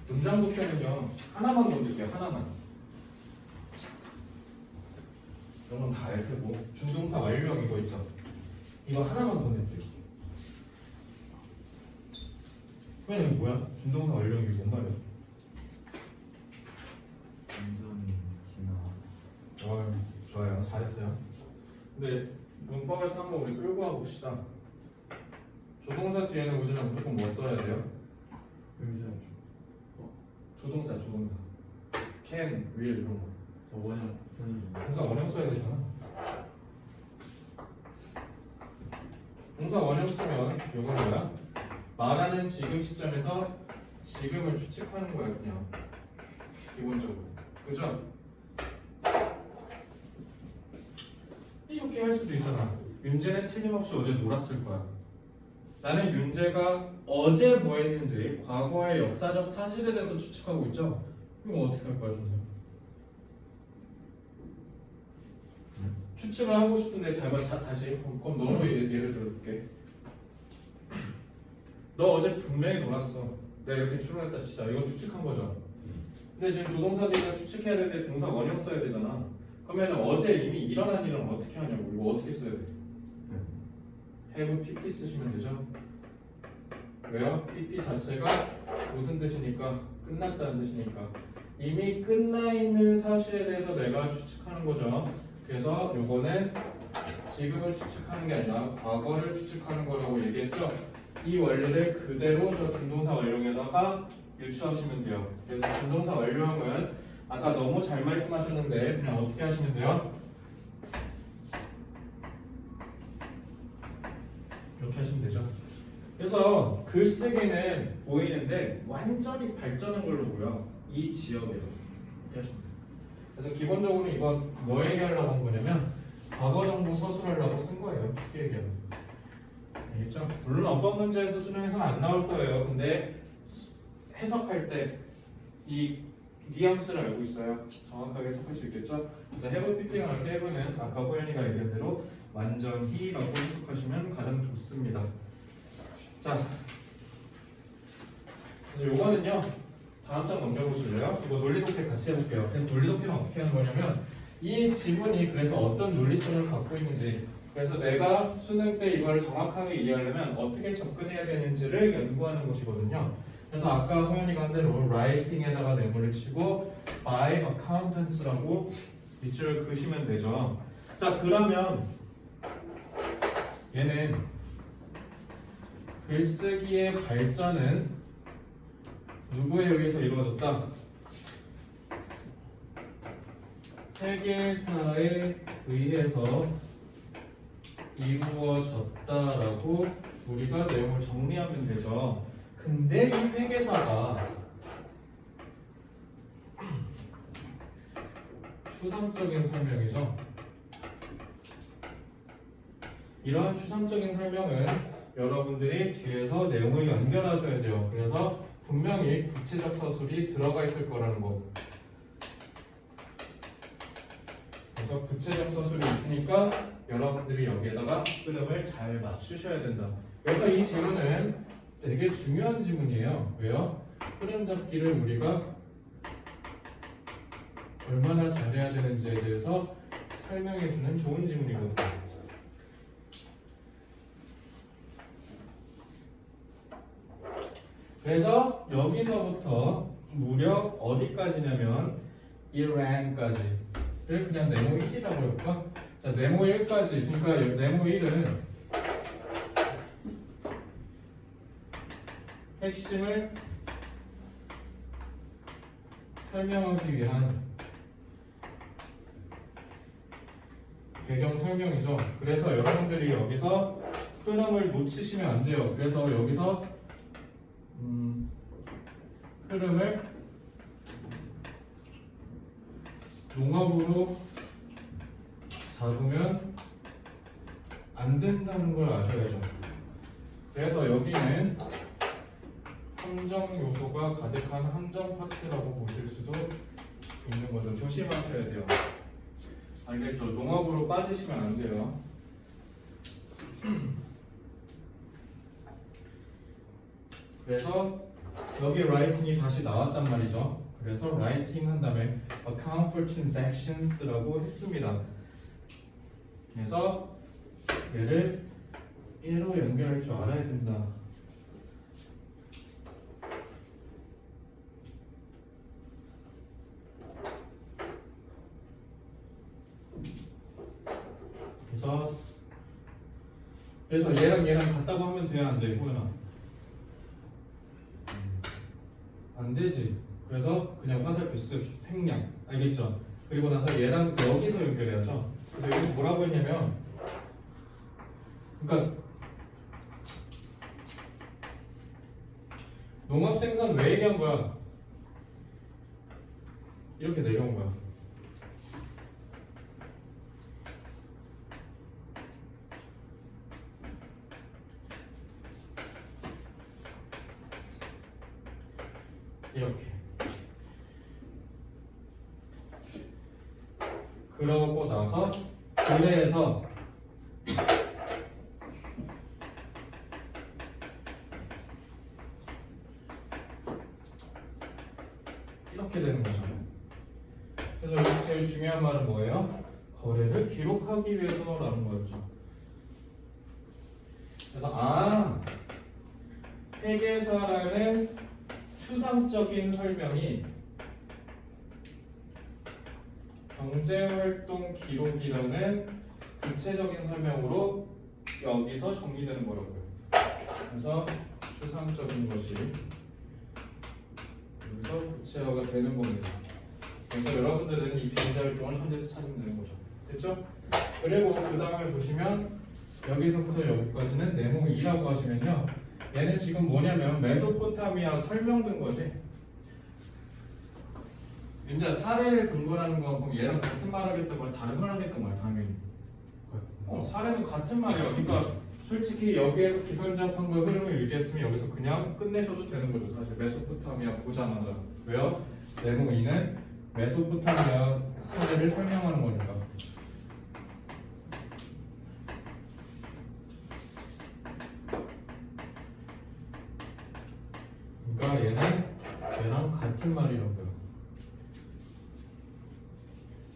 문장 부패는요 하나만 건들게요. 하나만. 이런 건 다 알 테고 중동사 완료형 이거 있죠. 이거 하나만 건들게요. 그냥 이거 뭐야? 중동사 완료형 이게 뭔 말이야? 완전히 지나. 좋아요. 잘했어요. 근데 문법에서 한번 우리 끌고 와봅시다. 조동사 뒤에는 우진아 무조건 뭐 써야 돼요? 의사 조동사. can, will 이런 거. 저 원형 선생님. 동사 원형 써야 되잖아. 동사 원형 쓰면 이건 뭐야? 말하는 지금 시점에서 지금을 추측하는 거야 그냥 기본적으로. 그죠? 이렇게 할 수도 있잖아. 윤재는 틀림없이 어제 놀았을 거야. 나는 윤재가 어제 뭐 했는지 과거의 역사적 사실에 대해서 추측하고 있죠. 이거 어떻게 할 거야, 선생님? 추측을 하고 싶은데 다시 그럼 너로 예를 들어볼게. 너 어제 분명히 놀았어. 내가 이렇게 추론했다 진짜. 이거 추측한 거죠. 근데 지금 조동사들이 추측해야 되는데 동사 원형 써야 되잖아. 그러면 어제 이미 일어난 일은 어떻게 하냐고. 이거 어떻게 써야 돼? have pp 쓰시면 되죠. 왜요? pp 자체가 무슨 뜻이니까? 끝났다는 뜻이니까. 이미 끝나 있는 사실에 대해서 내가 추측하는 거죠. 그래서 요거는 지금을 추측하는 게 아니라 과거를 추측하는 거라고 얘기했죠. 이 원리를 그대로 저 준동사 완료에다가 유추하시면 돼요. 그래서 준동사 완료형은 아까 너무 잘 말씀하셨는데 그냥 어떻게 하시면 돼요? 이렇게 하시면 되죠. 그래서 글쓰기는 보이는데 완전히 발전한 걸로 보여. 이 지역에서 이렇게 하시면 돼요. 그래서 기본적으로 이건 뭐 얘기하려고 한 거냐면 과거 정보 서술하려고 쓴 거예요. 쉽게 얘기하면. 알겠죠? 물론 어법 문제에서 수능에서는 안 나올 거예요. 근데 해석할 때 이 뉘앙스를 알고 있어야 정확하게 해석할 수 있겠죠? 그래서 have pp가 나올 때 have는 아까 호연이가 얘기한 대로 완전히라고 해석하시면 가장 좋습니다. 자, 그래서 요거는요 다음 장 넘겨보실래요? 이거 논리독해 같이 해볼게요. 그래서 논리독해는 어떻게 하는 거냐면 이 지문이 그래서 어떤 논리성을 갖고 있는지, 그래서 내가 수능 때 이걸 정확하게 이해하려면 어떻게 접근해야 되는지를 연구하는 것이거든요. 그래서 아까 호연이가 한 대로 writing에다가 네모를 치고 by accountants라고 밑줄을 그시면 되죠. 자, 그러면 얘는 글쓰기의 발전은 누구에 의해서 이루어졌다? 세계사에 의해서 이루어졌다라고 우리가 내용을 정리하면 되죠. 근데 이 회계사가 추상적인 설명이죠. 이러한 추상적인 설명은 여러분들이 뒤에서 내용을 연결하셔야 돼요. 그래서 분명히 구체적 서술이 들어가 있을 거라는 거. 그래서 구체적 서술이 있으니까 여러분들이 여기에다가 흐름을 잘 맞추셔야 된다. 그래서 이 지문은 되게 중요한 지문이에요. 왜요? 흐름 잡기를 우리가 얼마나 잘해야 되는지에 대해서 설명해주는 좋은 지문이거든요. 그래서 여기서부터 무려 어디까지냐면 이란까지를 그냥 네모 1이라고 해볼까? 자, 네모 1까지. 그러니까 네모 1은 핵심을 설명하기 위한 배경 설명이죠. 그래서 여러분들이 여기서 흐름을 놓치시면 안 돼요. 그래서 여기서 흐름을 농업으로 잡으면 안 된다는 걸 아셔야죠. 그래서 여기는 한 함정 요소가 가득한 함정 파트라고 보실 수도 있는 거죠. 조심하셔야 돼요. 알겠죠? 농업으로 빠지시면 안 돼요. 그래서 여기 writing이 다시 나왔단 말이죠. 그래서 writing 한 다음에 account for transactions라고 했습니다. 그래서 얘를 1로 연결할 줄 알아야 된다. 그래서 얘랑 같다고 하면 돼야 안 돼, 호연아? 안 되지. 그래서 그냥 화살표 쓱 생략. 알겠죠? 그리고 나서 얘랑 여기서 연결해야죠. 그래서 여기 뭐라고 했냐면, 그러니까 농업 생산 왜 얘기한 거야? 이렇게 내려온 거야. 이렇게. 그러고 나서 그래서 이렇게 되는 거죠. 그래서 여기 제일 중요한 말은 뭐예요? 거래를 기록하기 위해서라는 거였죠. 그래서 회계사라는 추상적인 설명이 경제활동 기록이라는 구체적인 설명으로 여기서 정리되는 거라고요. 그래서 추상적인 것이 여기서 구체화가 되는 겁니다. 그래서 여러분들은 이 경제활동을 현재에서 찾으면 되는 거죠. 됐죠? 그리고 그 다음에 보시면 여기서부터 여기까지는 네모 2라고 하시면요, 얘는 지금 뭐냐면 메소포타미아 설명든 거지. 이제 사례를 든 거라는 건 그럼 얘랑 같은 말 하겠단 말, 다른 말 하겠단 말, 당연히. 사례는 같은 말이야. 그러니까 솔직히 여기에서 기선제압한 걸 흐름을 유지했으면 여기서 그냥 끝내셔도 되는 거죠. 사실 메소포타미아 보자마자. 왜요? 네모 2는 메소포타미아 사례를 설명하는 거니까. 그러니까 얘랑 같은 말이라고요.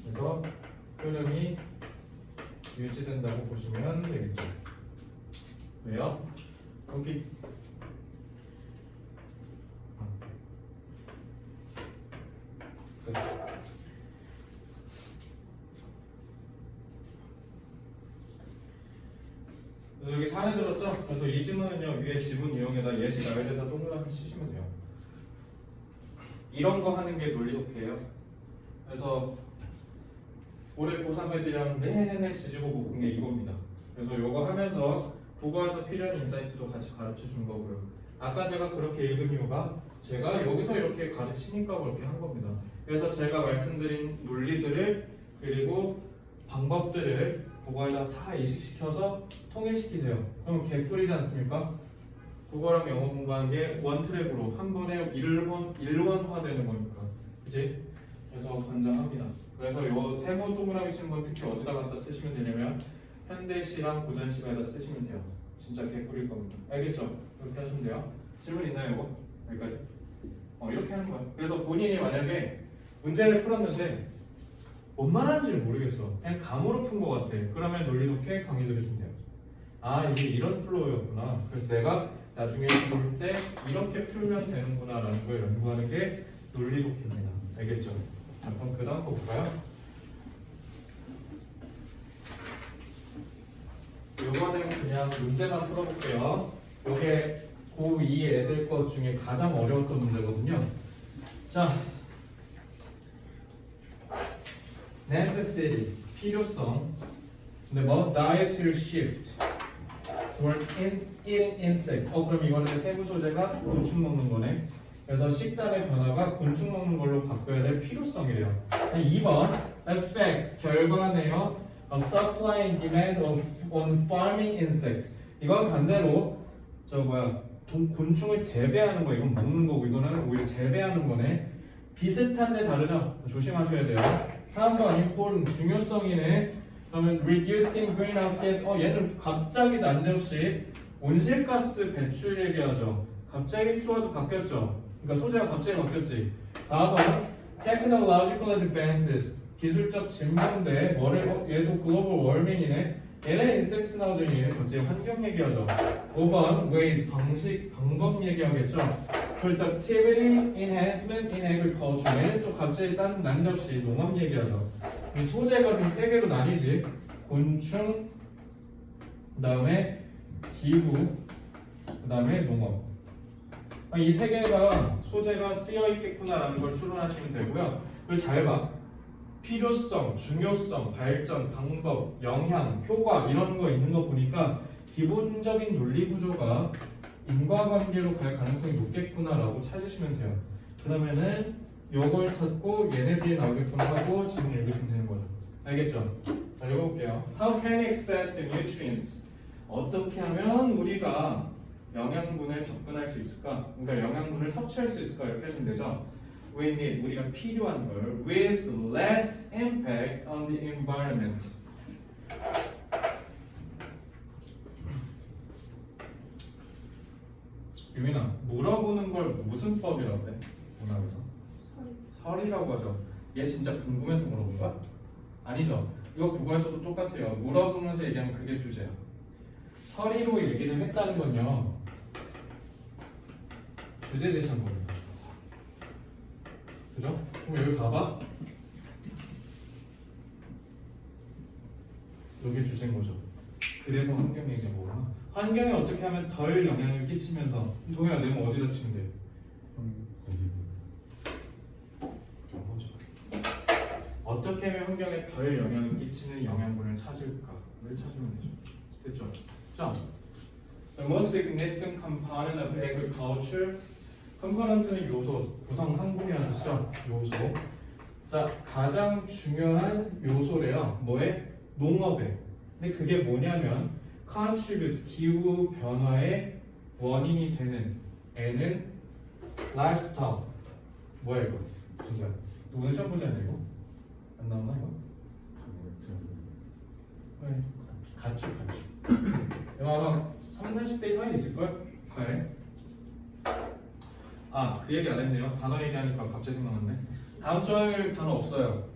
그래서 흐름이 유지된다고 보시면 되겠죠. 왜요? 여기 끝. 여기 사례 들었죠? 그래서 이 지문은요, 위에 지문 유형에다 예시 나열에다 동그랗게 치시면 돼요. 이런 거 하는 게 논리 독해예요. 그래서 올해 고3 애들이랑 내내 지지고 볶은 게 이겁니다. 그래서 이거 하면서 국어에서 필요한 인사이트도 같이 가르쳐 준 거고요. 아까 제가 그렇게 읽은 이유가 제가 여기서 이렇게 가르치니까 그렇게 한 겁니다. 그래서 제가 말씀드린 논리들을 그리고 방법들을 국어에다 다 이식시켜서 통일시키세요. 그럼 개꿀이지 않습니까? 국어랑 영어 공부하는 게 원트랙으로 한 번에 일원화되는 거니까. 그치? 그래서 관장합니다. 그래서 요 세모 동그라미 치는 건 특히 어디다 갖다 쓰시면 되냐면 현대시랑 고전시가에다 쓰시면 돼요. 진짜 개꿀일 겁니다. 알겠죠? 이렇게 하시면 돼요. 질문 있나요, 이거? 여기까지? 이렇게 하는 거야. 그래서 본인이 만약에 문제를 풀었는데 뭔 말하는지 모르겠어. 그냥 감으로 푼 것 같아. 그러면 논리 독해 강의 들으시면 돼요. 이게 이런 플로우였구나. 그래서 내가 나중에 볼 때 이렇게 풀면 되는구나라는 걸 연구하는 게 논리 독해입니다. 알겠죠? 자, 그럼 그 다음 거 볼까요? 요거는 그냥 문제만 풀어볼게요. 요게 고2 애들 것 중에 가장 어려웠던 문제거든요. 자, necessity, 필요성. 근데 뭐 dietary shift toward eating insects. 그럼 이거는 세부 소재가 곤충 먹는 거네. 그래서 식단의 변화가 곤충 먹는 걸로 바꿔야 될 필요성이래요. 2번 effects, 결과네요. of supply and demand on farming insects. 이건 반대로 곤충을 재배하는 거 이건 먹는 거고 이거는 오히려 재배하는 거네. 비슷한데 다르죠? 조심하셔야 돼요. 3번 important 중요성이네. 그러면 reducing greenhouse gas. 얘는 갑자기 난데없이 온실가스 배출 얘기하죠. 갑자기 키워드 바뀌었죠. 그러니까 소재가 갑자기 바뀌었지. 4번 technological advances. 기술적 진보인데 뭐를 얘도 global warming이네. 얘네 인섹스 나오더니 얘는 갑자기 환경 얘기하죠. 5번 ways 방법 얘기하겠죠. productivity enhancement in agriculture. 얘는 또 갑자기 딴 난데없이 농업 얘기하죠. 이 소재가 지금 세 개로 나뉘지. 곤충, 그다음에 기후, 그다음에 농업. 이 세 개가 소재가 쓰여 있겠구나라는 걸 추론하시면 되고요. 그걸 잘 봐. 필요성, 중요성, 발전, 방법, 영향, 효과 이런 거 있는 거 보니까 기본적인 논리 구조가 인과관계로 갈 가능성이 높겠구나라고 찾으시면 돼요. 그러면은 요걸 찾고 얘네들이 나오겠구나 하고 지금 읽으시면 되는 거죠. 알겠죠? 자, 읽어볼게요. How can we access the nutrients? 어떻게 하면 우리가 영양분에 접근할 수 있을까? 그러니까 영양분을 섭취할 수 있을까? 이렇게 하시면 되죠. We need, 우리가 필요한 걸 with less impact on the environment. 유민아, 물어보는 걸 무슨 법이라고 해? 문학에서? 설이라고 하죠. 얘 진짜 궁금해서 물어본 거야? 아니죠. 이거 국어에서도 똑같아요. 물어보면서 얘기하면 그게 주제야. 설이로 얘기를 했다는 건요. 주제 제시한 겁니다. 그죠? 그럼 여기 봐봐. 여기 주제인 거죠. 그래서 환경 얘기한 거구나. 환경에 어떻게 하면 덜 영향을 끼치면서 동현아 내 몸 어디다 치면 돼? 어떻게 하면 환경에 덜 영향을 끼치는 영양분을 찾을까를 찾으면 되죠. 됐죠? 자, the most significant component of agriculture. 컴포넌트는 요소, 구성 상분이라는 뜻이죠. 요소. 자, 가장 중요한 요소래요. 뭐에? 농업에. 근데 그게 뭐냐면 contribute, 기후 변화의 원인이 되는 애는 livestock. 뭐야 이거? 진짜. 오늘 시험 보지 않냐 이거? 안 나오나 이거? 네. 가축. 이거 아마 30, 40대 사이에 있을걸? 그래. 그 얘기 안 했네요. 단어 얘기하니까 갑자기 생각났네. 다음 주 할 단어 없어요.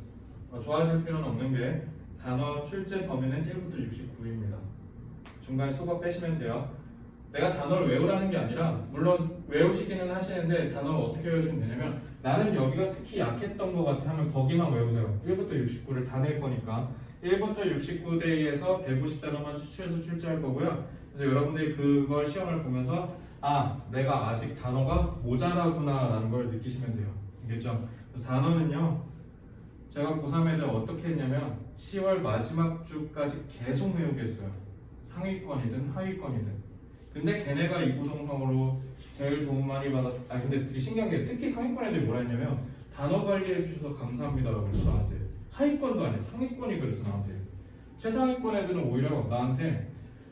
좋아하실 필요는 없는 게 단어 출제 범위는 1부터 69입니다. 중간에 수거 빼시면 돼요. 내가 단어를 외우라는 게 아니라 물론 외우시기는 하시는데 단어를 어떻게 외우시면 되냐면 나는 여기가 특히 약했던 것 같아 하면 거기만 외우세요. 1부터 69를 다 낼 거니까 1부터 69대에서 150단어만 추출해서 출제할 거고요. 그래서 여러분들이 그걸 시험을 보면서 내가 아직 단어가 모자라구나 라는 걸 느끼시면 돼요. 알겠죠? 그래서 단어는요 제가 고3 애들 어떻게 했냐면 10월 마지막 주까지 계속 외우게 했어요. 상위권이든 하위권이든. 근데 걔네가 이구동성으로 제일 도움 많이 근데 되게 신기한 게 특히 상위권 애들이 뭐라 했냐면 단어 관리해 주셔서 감사합니다라고 그랬어 나한테. 하위권도 아니야. 상위권이 그랬어 나한테. 최상위권 애들은 오히려 나한테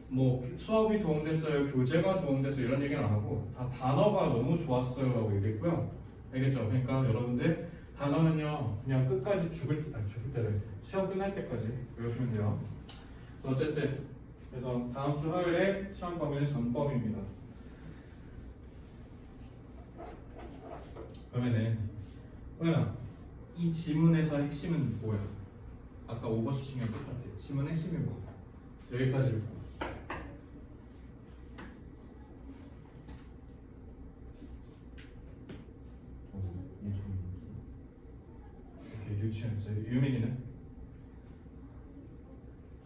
뭐 수업이 도움됐어요, 교재가 도움됐어요 이런 얘기는 안 하고 다 단어가 너무 좋았어요 라고 얘기했고요. 알겠죠? 그러니까 여러분들 단어는요 그냥 끝까지 죽을 때래 시험 끝날 때까지 외우시면 돼요. 그래서 어쨌든 그래서 다음 주 화요일에 시험 범위는 전법입니다. 그러면은 호연아 이 지문에서 핵심은 뭐야? 아까 오버슈팅이랑 똑같아. 지문 핵심이 뭐야? 여기까지 읽고 유치원스. 유민이는?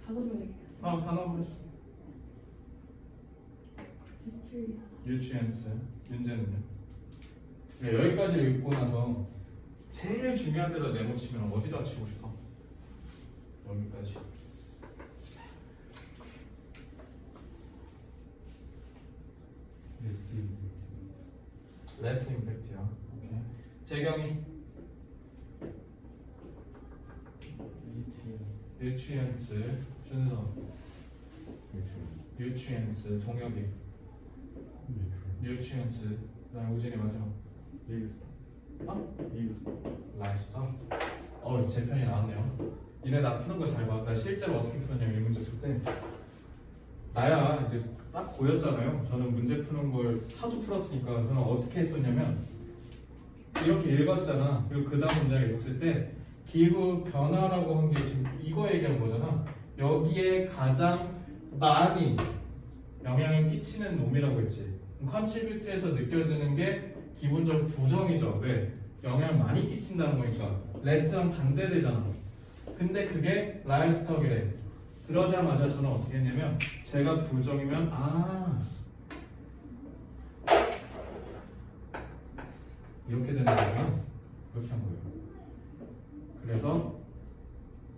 단어로 얘기해요. 단어 보여줘. 유치원스. 윤재는요? 여기까지 읽고 나서 제일 중요한 데다 내놓치면 어디다 치고 싶어? 여기까지. Less impact야. 오케이. 재경이. 유치원스. 준서. 유치원스. 동혁이. 뉴트리언트. 그다음에 우진이 마지막. 리브스타. 어? 리브스타. 라이프스타일. 제 편이 나왔네요. 니네 나 푸는 거 잘 봐. 나 실제로 어떻게 풀었냐면 이 문제 풀 때 나야 이제 싹 보였잖아요. 저는 문제 푸는 걸 하도 풀었으니까 저는 어떻게 했었냐면 이렇게 읽었잖아. 그리고 그 다음 문장을 읽었을 때 기후 변화라고 한 게 지금 이거 얘기한 거잖아. 여기에 가장 많이 영향을 끼치는 놈이라고 했지. 컨트리뷰트에서 느껴지는 게 기본적으로 부정이죠. 왜? 영향을 많이 끼친다는 거니까. 레스랑 반대되잖아. 근데 그게 라이브스톡이래. 그러자마자 저는 어떻게 했냐면 제가 부정이면 이렇게 되는 거구나. 그렇게 한 거예요. 그래서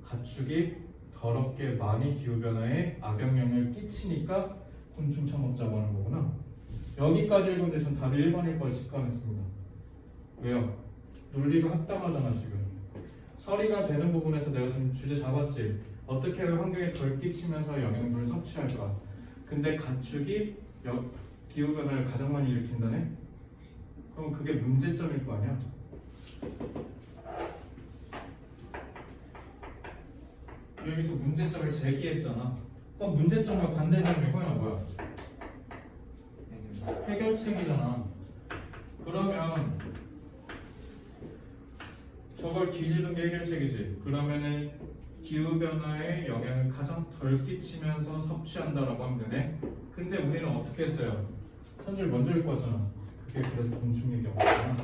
가축이 더럽게 많이 기후변화에 악영향을 끼치니까 곤충 처먹자고 하는 거구나. 여기까지 읽었는데 전 답이 1번일 걸 직감했습니다. 왜요? 논리가 합당하잖아 지금. 처리가 되는 부분에서 내가 지금 주제 잡았지. 어떻게 하면 환경에 덜 끼치면서 영양분을 섭취할까. 근데 가축이 기후변화를 가장 많이 일으킨다네? 그럼 그게 문제점일 거 아니야? 여기서 문제점을 제기했잖아. 그럼 문제점과 반대되는 게 뭐야? 해결책이잖아. 그러면 저걸 뒤집은 게 해결책이지. 그러면은 기후변화에 영향을 가장 덜 끼치면서 섭취한다라고 하면 되네. 근데 우리는 어떻게 했어요? 선질 먼저 읽고 왔잖아. 그게 그래서 곤충 얘기였구나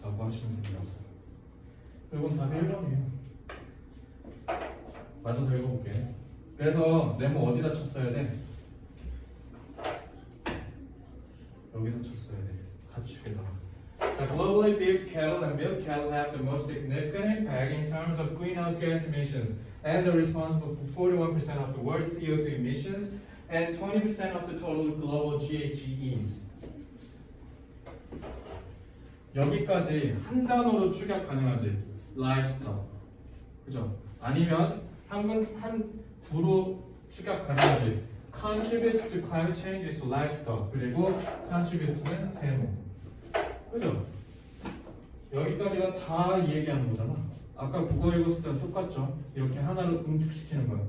라고 하시면 됩니다. 이건 답이 1번이에요. 마저 더 읽어볼게. 그래서 네모 어디다 쳤어야 돼? 여기다 쳤어야 돼. 가축에다가. Globally, beef cattle and milk cattle have the most significant impact in terms of greenhouse gas emissions and are responsible for 41% of the world's CO2 emissions and 20% of the total global GHGs. 여기까지 한 단어로 축약 가능하지. livestock. 그죠? 아니면 한 구로 축약 가능하지. contributes to climate change is livestock. 그리고 contributes는 세모. 그죠? 여기까지가 다 이 얘기하는 거잖아. 아까 국어 읽었을 때랑 똑같죠? 이렇게 하나로 응축시키는 거야.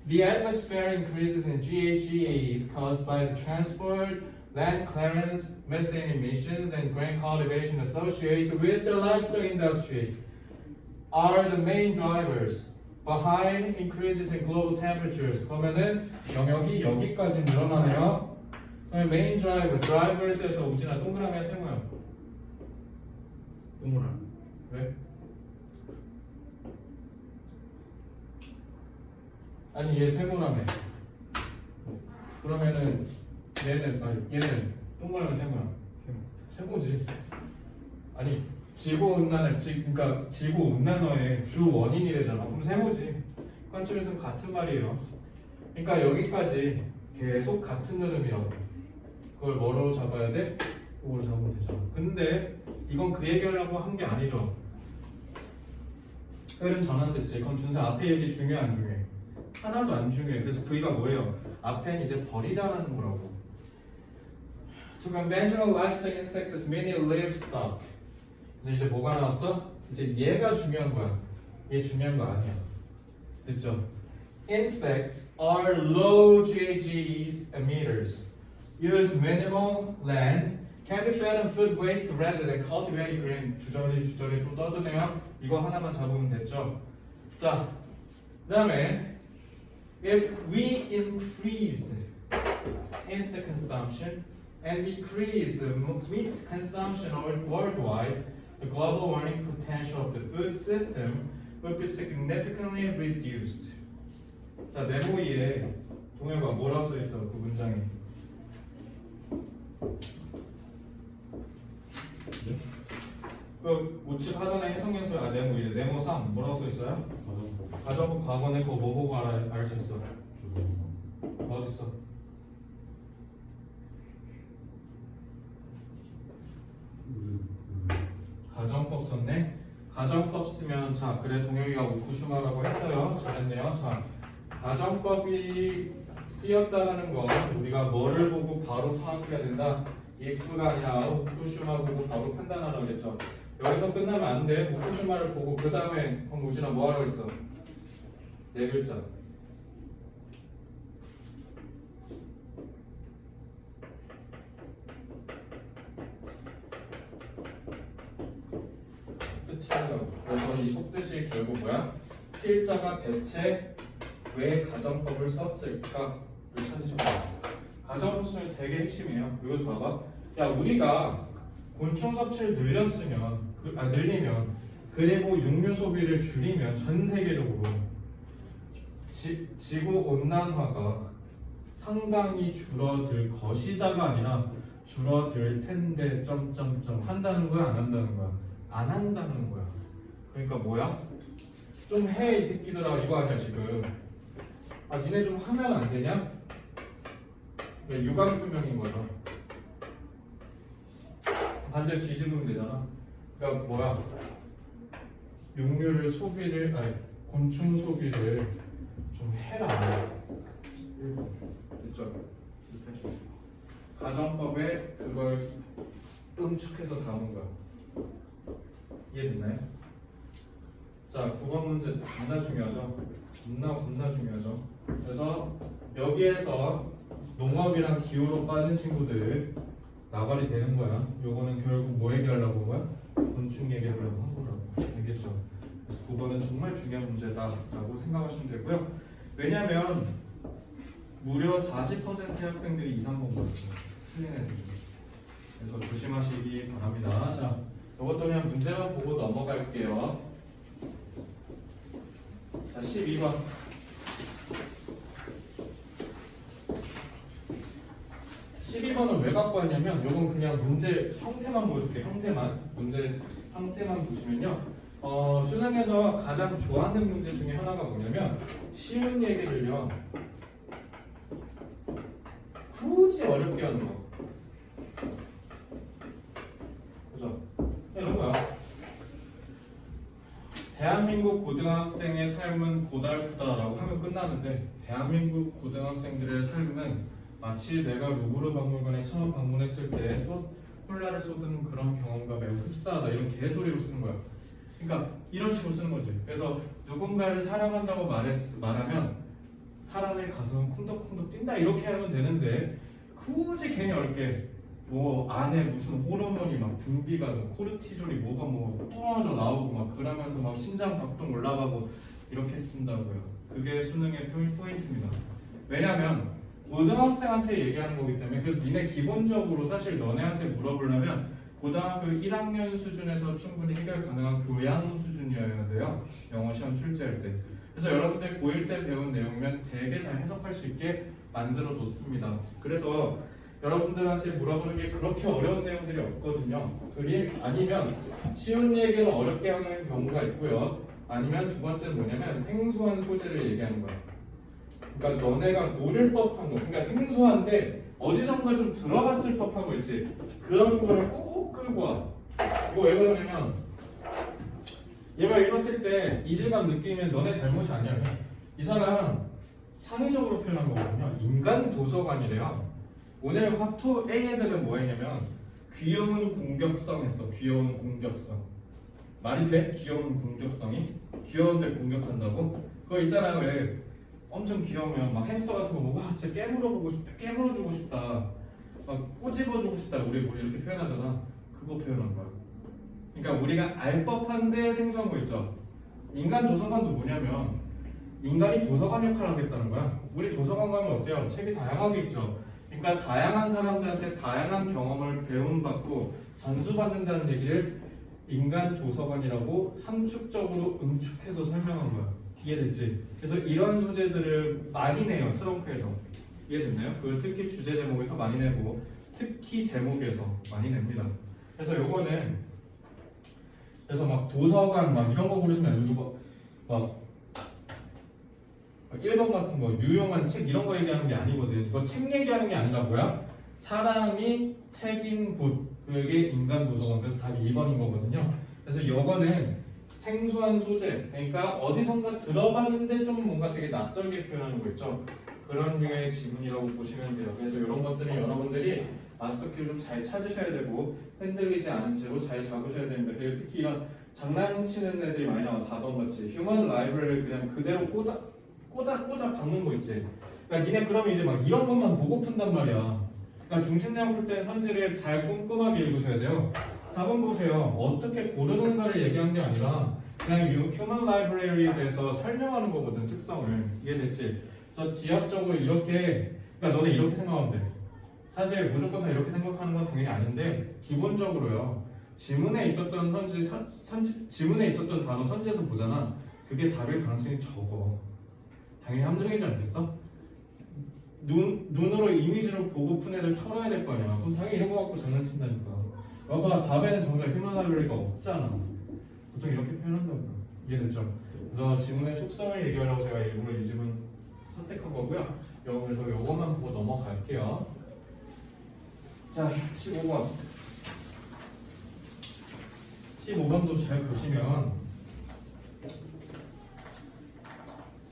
The atmosphere increases in GHGs caused by the transport, land clearance, methane emissions, and grain cultivation associated with the livestock industry are the main drivers behind increases in global temperatures. 그러면은 영역이 여기까지 늘어나네요. 그러면 main driver, drivers에서 우진아 동그라미야 세모야? 동그라. 왜? 아니 얘 세모라며. 그러면은 얘는 동그라미 세모야. 세모지. 아니 지구 온난화 그러니까 지구 온난화의 주 원인이 되잖아. 그럼 세모지. 관점에서는 같은 말이에요. 그러니까 여기까지 계속 같은 흐름이라고. 그걸 뭐로 잡아야 돼? 그걸로 잡으면 되잖아. 근데 이건 그 얘기하려고 한 게 아니죠. 흐름 전환됐지. 그럼 준서 앞에 얘기 중요해 안 중요해? 하나도 안 중요해. 그래서 V가 뭐예요? 앞엔 이제 버리자라는 거라고. To conventional livestock insects as many livestock. 이제 뭐가 나왔어? 이제 얘가 중요한 거야. 얘 중요한 거 아니야. 됐죠? Insects are low GHGs emitters. Use minimal land. Can be fed on food waste rather than cultivated grain. 주저리 또 떠드네요. 이거 하나만 잡으면 됐죠? 자, 그 다음에 if we increased insect consumption and decreased the meat consumption worldwide, the global warming potential of the food system would be significantly reduced. 자, 네모이에 동혁아 뭐라고 써 있어? 그 문장에. 그 우측 하단에 해석연수 네모 3 뭐라고 써 있어요? 가정부 과거네 그거 뭐 보고 알 수 있어? 어디 있어? 가정법 썼네. 가정법 쓰면 자 그래 동혁이가 우쿠슈마라고 했어요. 잘했네요. 자 가정법이 쓰였다는 건 우리가 뭐를 보고 바로 파악해야 된다. if가 아니라 후쿠시마 보고 바로 판단하라 그랬죠. 여기서 끝나면 안 돼. 후쿠시마를 보고 그 다음에 우진아 뭐 하라고 했어? 네 글자. 뜻이라고. 그래서 이 속뜻이 결국 뭐야? 필자가 대체 왜 가정법을 썼을까를 찾으셔야 돼요. 가정법은 되게 핵심이에요. 이거 봐봐. 야, 우리가 곤충 섭취를 늘리면 그리고 육류 소비를 줄이면 전 세계적으로 지구 온난화가 상당히 줄어들 것이다가 아니라 줄어들 텐데 점점점 한다는 거야, 안 한다는 거야? 안 한다는 거야. 그러니까 뭐야? 좀 해 이 새끼들아 이거 아니야 지금. 아 니네 좀 하면 안 되냐? 그러니까 유감 표명인 거죠. 반대로 뒤집으면 되잖아. 그러니까 뭐야? 육류를 소비를 아니 곤충 소비를 좀 해라. 됐죠? 가정법에 그걸 응축해서 담은 거야. 이해됐나요? 자, 9번 문제 겁나 중요하죠? 겁나 중요하죠? 그래서 여기에서 농업이랑 기후로 빠진 친구들 나발이 되는 거야. 요거는 결국 뭐 얘기하려고 한 거야? 곤충 얘기하려고 한 거라고. 알겠죠? 그래서 9번은 정말 중요한 문제다라고 생각하시면 되고요. 왜냐면 무려 40%의 학생들이 2, 3번 봤어요. 틀린 애들. 그래서 조심하시기 바랍니다. 자, 이것도 그냥 문제만 보고 넘어갈게요. 자, 12번. 12번은 왜 갖고 왔냐면 이건 그냥 문제 형태만 보여줄게. 문제 형태만 보시면요. 수능에서 가장 좋아하는 문제 중에 하나가 뭐냐면 쉬운 얘기를요 굳이 어렵게 하는 거. 그죠? 이런 거야. 대한민국 고등학생의 삶은 고달프다라고 하면 끝나는데 대한민국 고등학생들의 삶은 마치 내가 루브르 박물관에 처음 방문했을 때 콜라를 쏟은 그런 경험과 매우 흡사하다 이런 개소리로 쓰는 거야. 그러니까 이런 식으로 쓰는 거지. 그래서 누군가를 사랑한다고 말하면 사람의 가슴은 쿵덕쿵덕 뛴다 이렇게 하면 되는데 굳이 괜히 어렵게 뭐 안에 무슨 호르몬이 막 분비가 코르티졸이 뭐가 뭐 뿜어져 나오고 막 그러면서 막 심장 박동 올라가고 이렇게 쓴다고요. 그게 수능의 포인트입니다. 왜냐면 고등학생한테 얘기하는 거기 때문에. 그래서 니네 기본적으로 사실 너네한테 물어보려면 고등학교 1학년 수준에서 충분히 해결 가능한 교양 수준이어야 돼요. 영어 시험 출제할 때. 그래서 여러분들 고1 때 배운 내용이면 되게 다 해석할 수 있게 만들어 놓습니다. 그래서 여러분들한테 물어보는 게 그렇게 어려운 내용들이 없거든요. 아니면 쉬운 얘기를 어렵게 하는 경우가 있고요. 아니면 두 번째는 뭐냐면 생소한 소재를 얘기하는 거야. 그러니까 너네가 모를 법한 거, 그러니까 생소한데 어디선가 좀 들어봤을 법한 거 있지. 그런 거를 꼭 끌고 와. 이거 왜 그러냐면 얘가 읽었을 때 이질감 느끼면 너네 잘못이 아니야. 이 사람 창의적으로 표현한 거거든요. 인간 도서관이래요. 오늘 화토 A 애들은 뭐 했냐면 귀여운 공격성 했어. 귀여운 공격성. 말이 돼? 귀여운 공격성이? 귀여운데 공격한다고? 그거 있잖아요. 왜 엄청 귀여우면 막 햄스터 같은 거 보고 와 진짜 깨물어보고 싶다. 깨물어주고 싶다. 막 꼬집어주고 싶다. 우리 이렇게 표현하잖아. 그거 표현한 거야. 그러니까 우리가 알 법한데 생소한 거 있죠. 인간 도서관도 뭐냐면 인간이 도서관 역할을 하겠다는 거야. 우리 도서관 가면 어때요? 책이 다양하게 있죠. 그러니까 다양한 사람들한테 다양한 경험을 배움받고 전수받는다는 얘기를 인간 도서관이라고 함축적으로 응축해서 설명한 거야. 이해됐지? 그래서 이런 소재들을 많이 내요. 트렁크에서. 이해됐나요? 그걸 특히 주제 제목에서 많이 내고 특히 제목에서 많이 냅니다. 그래서 요거는 그래서 막 도서관 막 이런 거 고르시면 안 되고 막 1번 같은 거 유용한 책 이런 거 얘기하는 게 아니거든. 이거 책 얘기하는 게 아니라 뭐야? 사람이 책인 곳 그게 인간 도서관. 그래서 답이 2번인 거거든요. 그래서 이거는 생소한 소재, 그러니까 어디선가 들어봤는데 좀 뭔가 되게 낯설게 표현하는 거 있죠. 그런 류의 지문이라고 보시면 돼요. 그래서 이런 것들은 여러분들이 마스터키를 좀 잘 찾으셔야 되고 흔들리지 않은 채로 잘 잡으셔야 됩니다. 그리고 특히 이런 장난치는 애들이 많이 나와. 4번 같이 휴먼 라이브러리를 그냥 그대로 꽂아 박는 거 있지. 그러니까 니네 그러면 이제 막 이런 것만 보고 푼단 말이야. 그러니까 중심 내용 풀 때는 선지를 잘 꼼꼼하게 읽으셔야 돼요. 4번 보세요. 어떻게 고르는가를 얘기한 게 아니라 그냥 휴먼 라이브러리에 대해서 설명하는 거거든. 특성을. 이해됐지? 그래서 지압적으로 이렇게, 그러니까 너네 이렇게 생각하면 돼. 사실 무조건 다 이렇게 생각하는 건 당연히 아닌데 기본적으로요. 지문에 있었던 지문에 있었던 단어 선지에서 보잖아. 그게 답일 가능성이 적어. 당연히 함정이지 않겠어? 눈으로 이미지로 보고 푼 애들 털어야 될 거 아니야. 그럼 당연히 이런 거 갖고 장난친다니까. 봐봐, 답에는 정작 휴먼 라이브러리가 없잖아. 보통 이렇게 표현한다고. 이해됐죠? 그래서 지문의 속성을 얘기하려고 제가 일부러 이 지문 선택한 거고요. 그래서 요것만 보고 넘어갈게요. 자, 15번. 15번도 잘 보시면,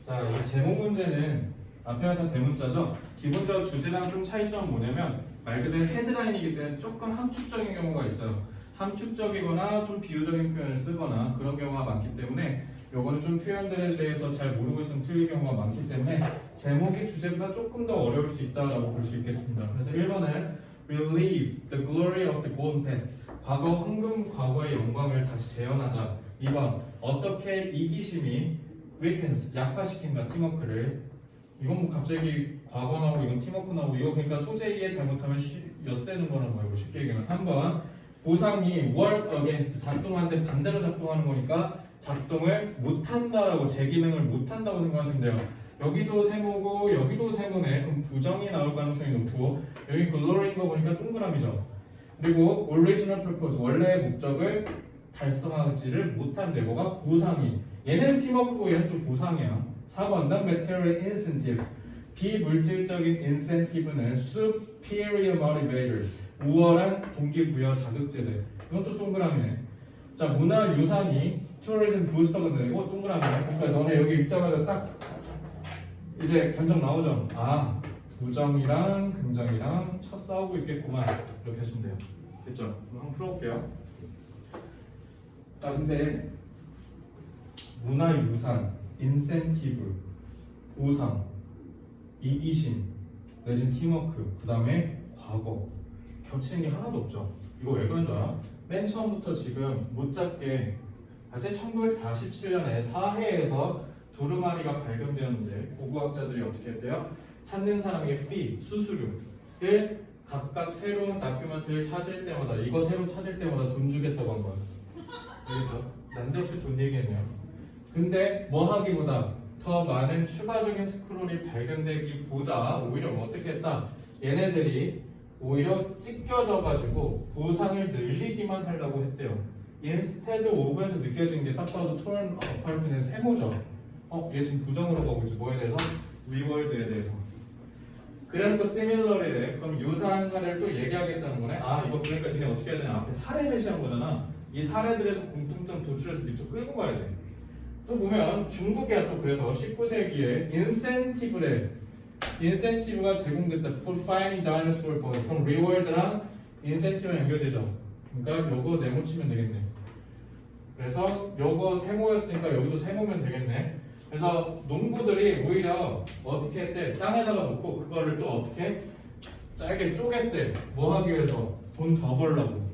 자, 이 제목 문제는 앞에가 다 대문자죠. 기본적으로 주제랑 좀 차이점은 뭐냐면 말 그대로 헤드라인이기 때문에 조금 함축적인 경우가 있어요. 함축적이거나 좀 비유적인 표현을 쓰거나 그런 경우가 많기 때문에 요거는 좀 표현들에 대해서 잘 모르고 있으면 틀릴 경우가 많기 때문에 제목이 주제보다 조금 더 어려울 수 있다고 볼 수 있겠습니다. 그래서 1번은 Relieve the glory of the golden past. 과거 황금 과거의 영광을 다시 재현하자. 2번 어떻게 이기심이 weakens 약화시킨다 팀워크를. 이건 뭐 갑자기 과거 나오고 이건 팀워크 나오고 이거 그러니까 소재 이해 잘못하면 엿대는 거라고 알고 쉽게 얘기하면 3번 보상이 work against 작동하는데 반대로 작동하는 거니까 작동을 못한다라고 제 기능을 못한다고 생각하시면 돼요. 여기도 세모고 여기도 세모네. 그럼 부정이 나올 가능성이 높고 여기 글로리인 거 보니까 동그라미죠. 그리고 original purpose 원래의 목적을 달성하지를 못한대. 뭐가? 보상이. 얘는 팀워크고 얘는 또 보상이야. 4번 The material incentive 비물질적인 incentive는 superior motivators 우월한 동기부여 자극제들. 이건 또 동그라미네. 자, 문화유산이 tourism booster가 되고 동그라미네. 그러니까 너네 여기 읽자마자 딱 이제 견적 나오죠. 아, 부정이랑 긍정이랑 첫 싸우고 있겠구만. 이렇게 하시면 돼요. 됐죠? 그럼 한번 풀어볼게요. 자, 근데 문화유산, 인센티브, 보상, 이기심, 내진 팀워크, 그 다음에 과거 겹치는 게 하나도 없죠. 이거 왜 그런 줄 알아? 맨 처음부터 지금 못 잡게 아직 1947년에 사해에서 두루마리가 발견되었는데 고고학자들이 어떻게 했대요? 찾는 사람에게 fee, 수수료를 각각 새로운 다큐멘트를 찾을 때마다 이거 새로 찾을 때마다 돈 주겠다고 한 거야. 알겠죠? 난데없이 돈 얘기했네요. 근데 뭐 하기보다 더 많은 추가적인 스크롤이 발견되기보다 오히려 어떻게 했다? 얘네들이 오히려 찢겨져가지고 보상을 늘리기만 하려고 했대요. Instead of에서 느껴지는 게 딱 봐도 torn apart는 세모죠. 얘 지금 부정으로 가고 있지. 뭐에 대해서? reward에 대해서. 그래놓고 similar에 그럼 유사한 사례를 또 얘기하겠다는 거네. 아, 이거 그러니까 니네 어떻게 해야 되냐? 앞에 사례 제시한 거잖아. 이 사례들에서 공통점 도출해서 밑으로 끌고 가야 돼. 또 보면 중국이야. 또 그래서 19세기에 인센티브가 제공됐다. For finding dinosaur bones. 그럼 reward랑 인센티브랑 연결되죠. 그러니까 요거 네모 치면 되겠네. 그래서 요거 세모였으니까 여기도 세모면 되겠네. 그래서 농부들이 오히려 어떻게 했대? 땅에다가 놓고 그거를 또 어떻게 짧게 쪼갰대. 뭐 하기 위해서? 돈 더 벌려고.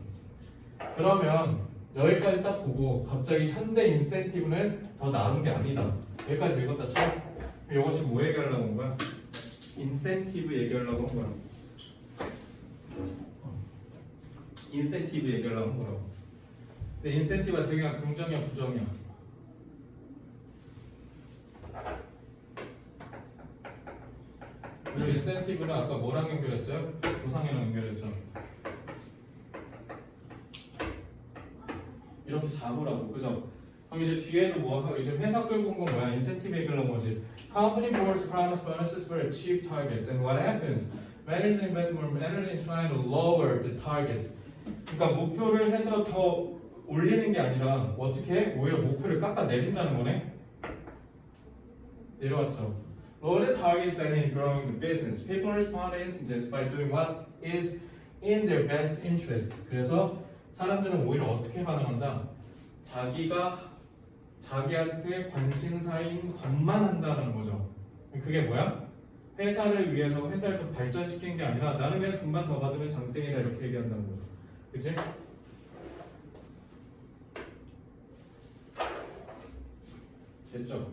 그러면 여기까지 딱 보고 갑자기 현대 인센티브는 더 나은 게 아니다. 여기까지 읽었다 쳐. 이거 지금 뭐 얘기하려고 한 거야? 인센티브 얘기하려고 한 거야. 인센티브 얘기하려고 한 거라고. 근데 인센티브가 자기가 긍정이야 부정이야? 그리고 인센티브는 아까 뭐랑 연결했어요? 보상이랑 연결했죠. 이렇게 잡으라고, 그죠? 그럼 이제 뒤에도 뭐 이제 회사 끌고 온 건 뭐야? 인센티브 얘기하는 거지. Company boards promise bonuses for achieve targets, and what happens? Managers invest more energy in trying to lower the targets. 그러니까 목표를 해서 더 올리는 게 아니라 어떻게 오히려 목표를 깎아 내린다는 거네. 내려왔죠. Lower the targets and in growing the business. People respond to incentives by doing what is in their best interest. 그래서 사람들은 오히려 어떻게 반응한다? 자기한테 관심사인 것만 한다는 거죠. 그게 뭐야? 회사를 위해서 회사를 더 발전시키는 게 아니라 나는 그냥 돈만 더 받으면 장땡이다 이렇게 얘기한다는 거죠. 그치? 됐죠?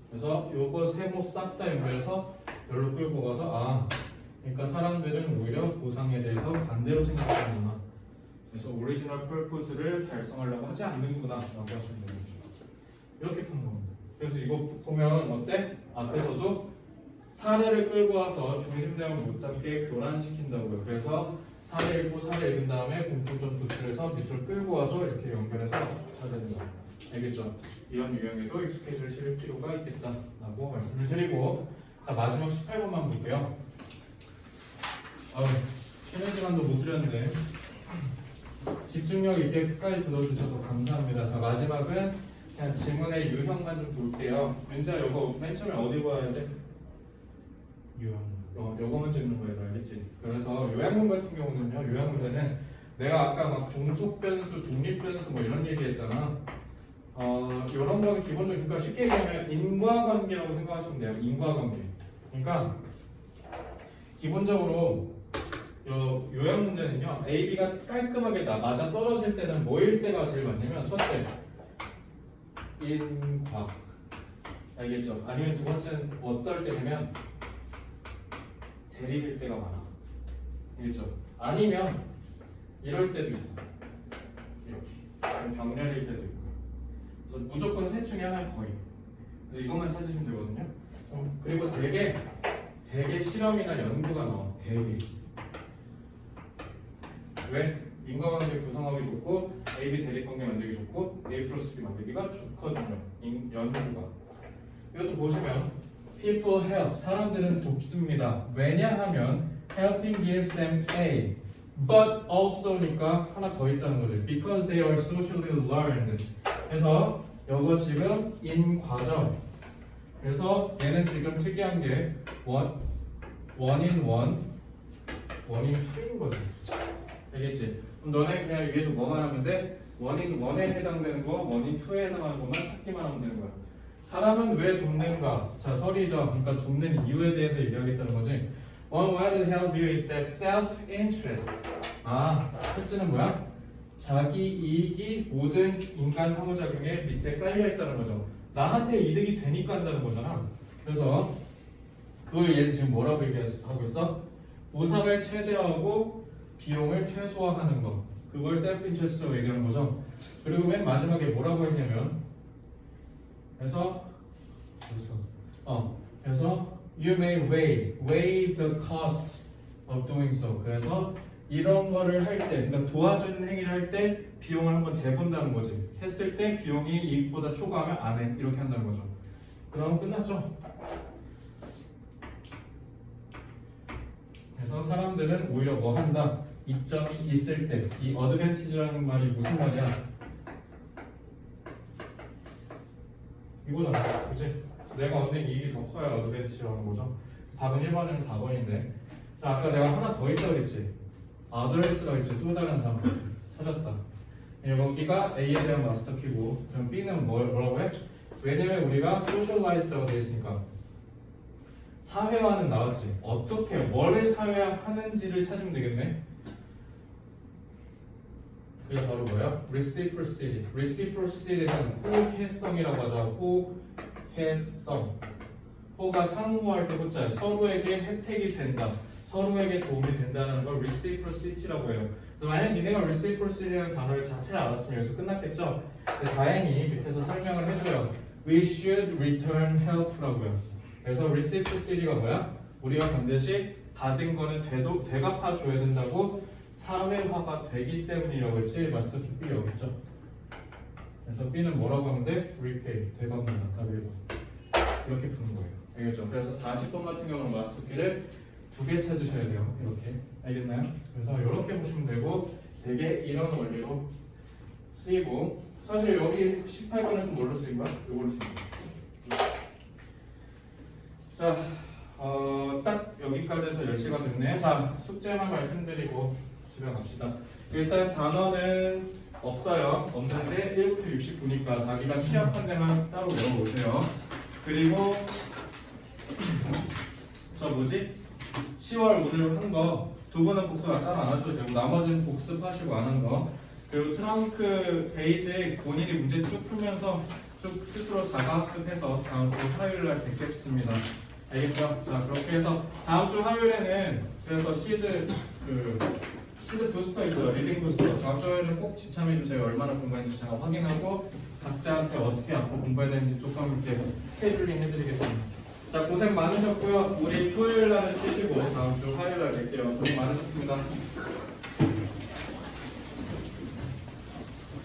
그래서 요거 세모 싹 다 연결해서 여기로 끌고 가서 그러니까 사람들은 오히려 보상에 대해서 반대로 생각하는구나. 그래서 오리지널 퍼포스를 달성하려고 하지 않는구나 라고 하시면 되겠죠. 이렇게 푸는 겁니다. 그래서 이거 보면 어때? 앞에서도 사례를 끌고 와서 중심 내용을 못 잡게 교란시킨다고요. 그래서 사례 읽고 사례 읽은 다음에 공통점 도출해서 밑으로 끌고 와서 이렇게 연결해서 찾아내는 겁니다. 알겠죠? 이런 유형에도 익숙해질 실을 필요가 있겠다라고 말씀을 드리고, 자 마지막 18번만 볼게요. 쉬는 시간도 못 드렸는데 집중력 있게 끝까지 들어주셔서 감사합니다. 자 마지막은 그냥 지문의 유형만 좀 볼게요. 윤자 이거 맨 처음에 어디 봐야 돼? 유형. 요거 먼저 읽는 거예요, 알겠지? 그래서 요양문 같은 경우는요, 요양문제는 내가 아까 막 종속 변수, 독립 변수 뭐 이런 얘기했잖아. 이런 거는 기본적으로 그러니까 쉽게 얘기하면 인과관계라고 생각하시면 돼요. 인과관계. 그러니까 기본적으로 요양 문제는요, A, B가 깔끔하게 맞아 떨어질 때는 뭐일 때가 제일 많냐면 첫째, 인과. 알겠죠? 아니면 두 번째는 어떨 때냐면 대립일 때가 많아. 알겠죠? 아니면 이럴 때도 있어. 이렇게 병렬일 때도 있고. 그래서 무조건 셋 중에 하나는 거의. 그래서 이것만 찾으시면 되거든요. 그리고 되게 실험이나 연구가 나와. 되게. 왜? 인과관계 구성하기 좋고 A, B 대립관계 만들기 좋고 A 플러스 B 만들기가 좋거든요. 연구가. 이것도 보시면 people help, 사람들은 돕습니다. 왜냐하면 helping gives them A, but also니까 하나 더 있다는 거죠. Because they are socially learned. 그래서 이거 지금 in 과정. 그래서 얘는 지금 특이한 게 one in one, one in two인 거지. 알겠지? 그럼 너네 그냥 위에서 뭐만 하면 돼? one in one에 해당되는 거, one in two에 해당하는 것만 찾기만 하면 되는 거야. 사람은 왜 돕는가? 자, 설이죠. 그러니까 돕는 이유에 대해서 얘기하겠다는 거지. One way to help you is that self-interest. 첫째는 뭐야? 자기 이익이 모든 인간 상호작용에 밑에 깔려 있다는 거죠. 나한테 이득이 되니까 한다는 거잖아. 그래서 그걸 얘는 지금 뭐라고 얘기하고 있어? 보상을 최대화하고 비용을 최소화하는 거. 그걸 self-interest라고 얘기하는 거죠. 그리고 맨 마지막에 뭐라고 했냐면 그래서 you may weigh the cost of doing so. 그래서 이런 거를 할 때, 그러니까 도와주는 행위를 할 때 비용을 한번 재본다는 거지. 했을 때 비용이 이익보다 초과하면 안 해. 이렇게 한다는 거죠. 그럼 끝났죠? 그래서 사람들은 오히려 뭐 한다? 이점이 있을 때, 이 어드밴티지라는 말이 무슨 말이야? 이거잖아, 그치? 내가 얻는 이익이 더 커야 어드밴티지라는 거죠. 답은 1번이랑 4번인데, 자, 아까 내가 하나 더 있다고 그랬지? 아드레스가 있지, 또 다른 단어 찾았다. 여기가 A에 대한 마스터 키고, 그럼 B는 뭐라고 해? 왜냐면 우리가 소셜라이즈라고 되어 있으니까 사회화는 나왔지. 어떻게 뭐를 사회화하는지를 찾으면 되겠네. 그게 바로 뭐야? reciprocity. reciprocity는 호혜성이라고 하죠. 호혜성. 호가 상호할 때 호자예요. 서로에게 혜택이 된다. 서로에게 도움이 된다는 걸 reciprocity라고 해요. 그래서 만약 니네가 reciprocity라는 단어를 자체를 알았으면 여기서 끝났겠죠? 근데 다행히 밑에서 설명을 해줘요. We should return help라고요. 그래서 reciprocity가 뭐야? 우리가 반드시 받은 거는 되갚아줘야 된다고 사회화가 되기 때문이라고 했지. 마스터 키 B 여기 있죠. 그래서 B는 뭐라고 하면 돼? repay, 되갚는다. 답이 1번. 이렇게 푸는 거예요. 알겠죠? 그래서 40번 같은 경우는 마스터 키를 2개 찾으셔야 돼요. 이렇게. 알겠나요? 그래서 이렇게 보시면 되고 되게 이런 원리로 쓰이고 사실 여기 18번에서 뭘로 쓰인 거야? 이걸로 쓰인 거야. 자, 딱 여기까지 해서 10시가 됐네요. 자, 숙제만 말씀드리고 집에 갑시다. 일단 단어는 없어요. 없는데 1부터 69니까 자기가 취약한 데만 따로 외워오세요. 그리고 저 뭐지? 10월 오늘 한 거 두 번은 복습 따로 안 하셔도 되고 나머지는 복습하시고 안 한 거. 그리고 트렁크 페이지 본인이 문제 쭉 풀면서 쭉 스스로 자가학습해서 다음 주 화요일 날 뵙겠습니다. 알겠죠? 자, 그렇게 해서 다음 주 화요일에는 그래서 시드 부스터 있죠? 리딩 부스터. 다음 주 화요일은 꼭 지참해 주세요. 얼마나 공부했는지 제가 확인하고 각자한테 어떻게 앞으로 공부해야 되는지 조금 이렇게 스케줄링 해드리겠습니다. 자, 고생 많으셨고요. 우리 토요일 날은 쉬시고 다음 주 화요일 날 뵐게요. 고생 많으셨습니다.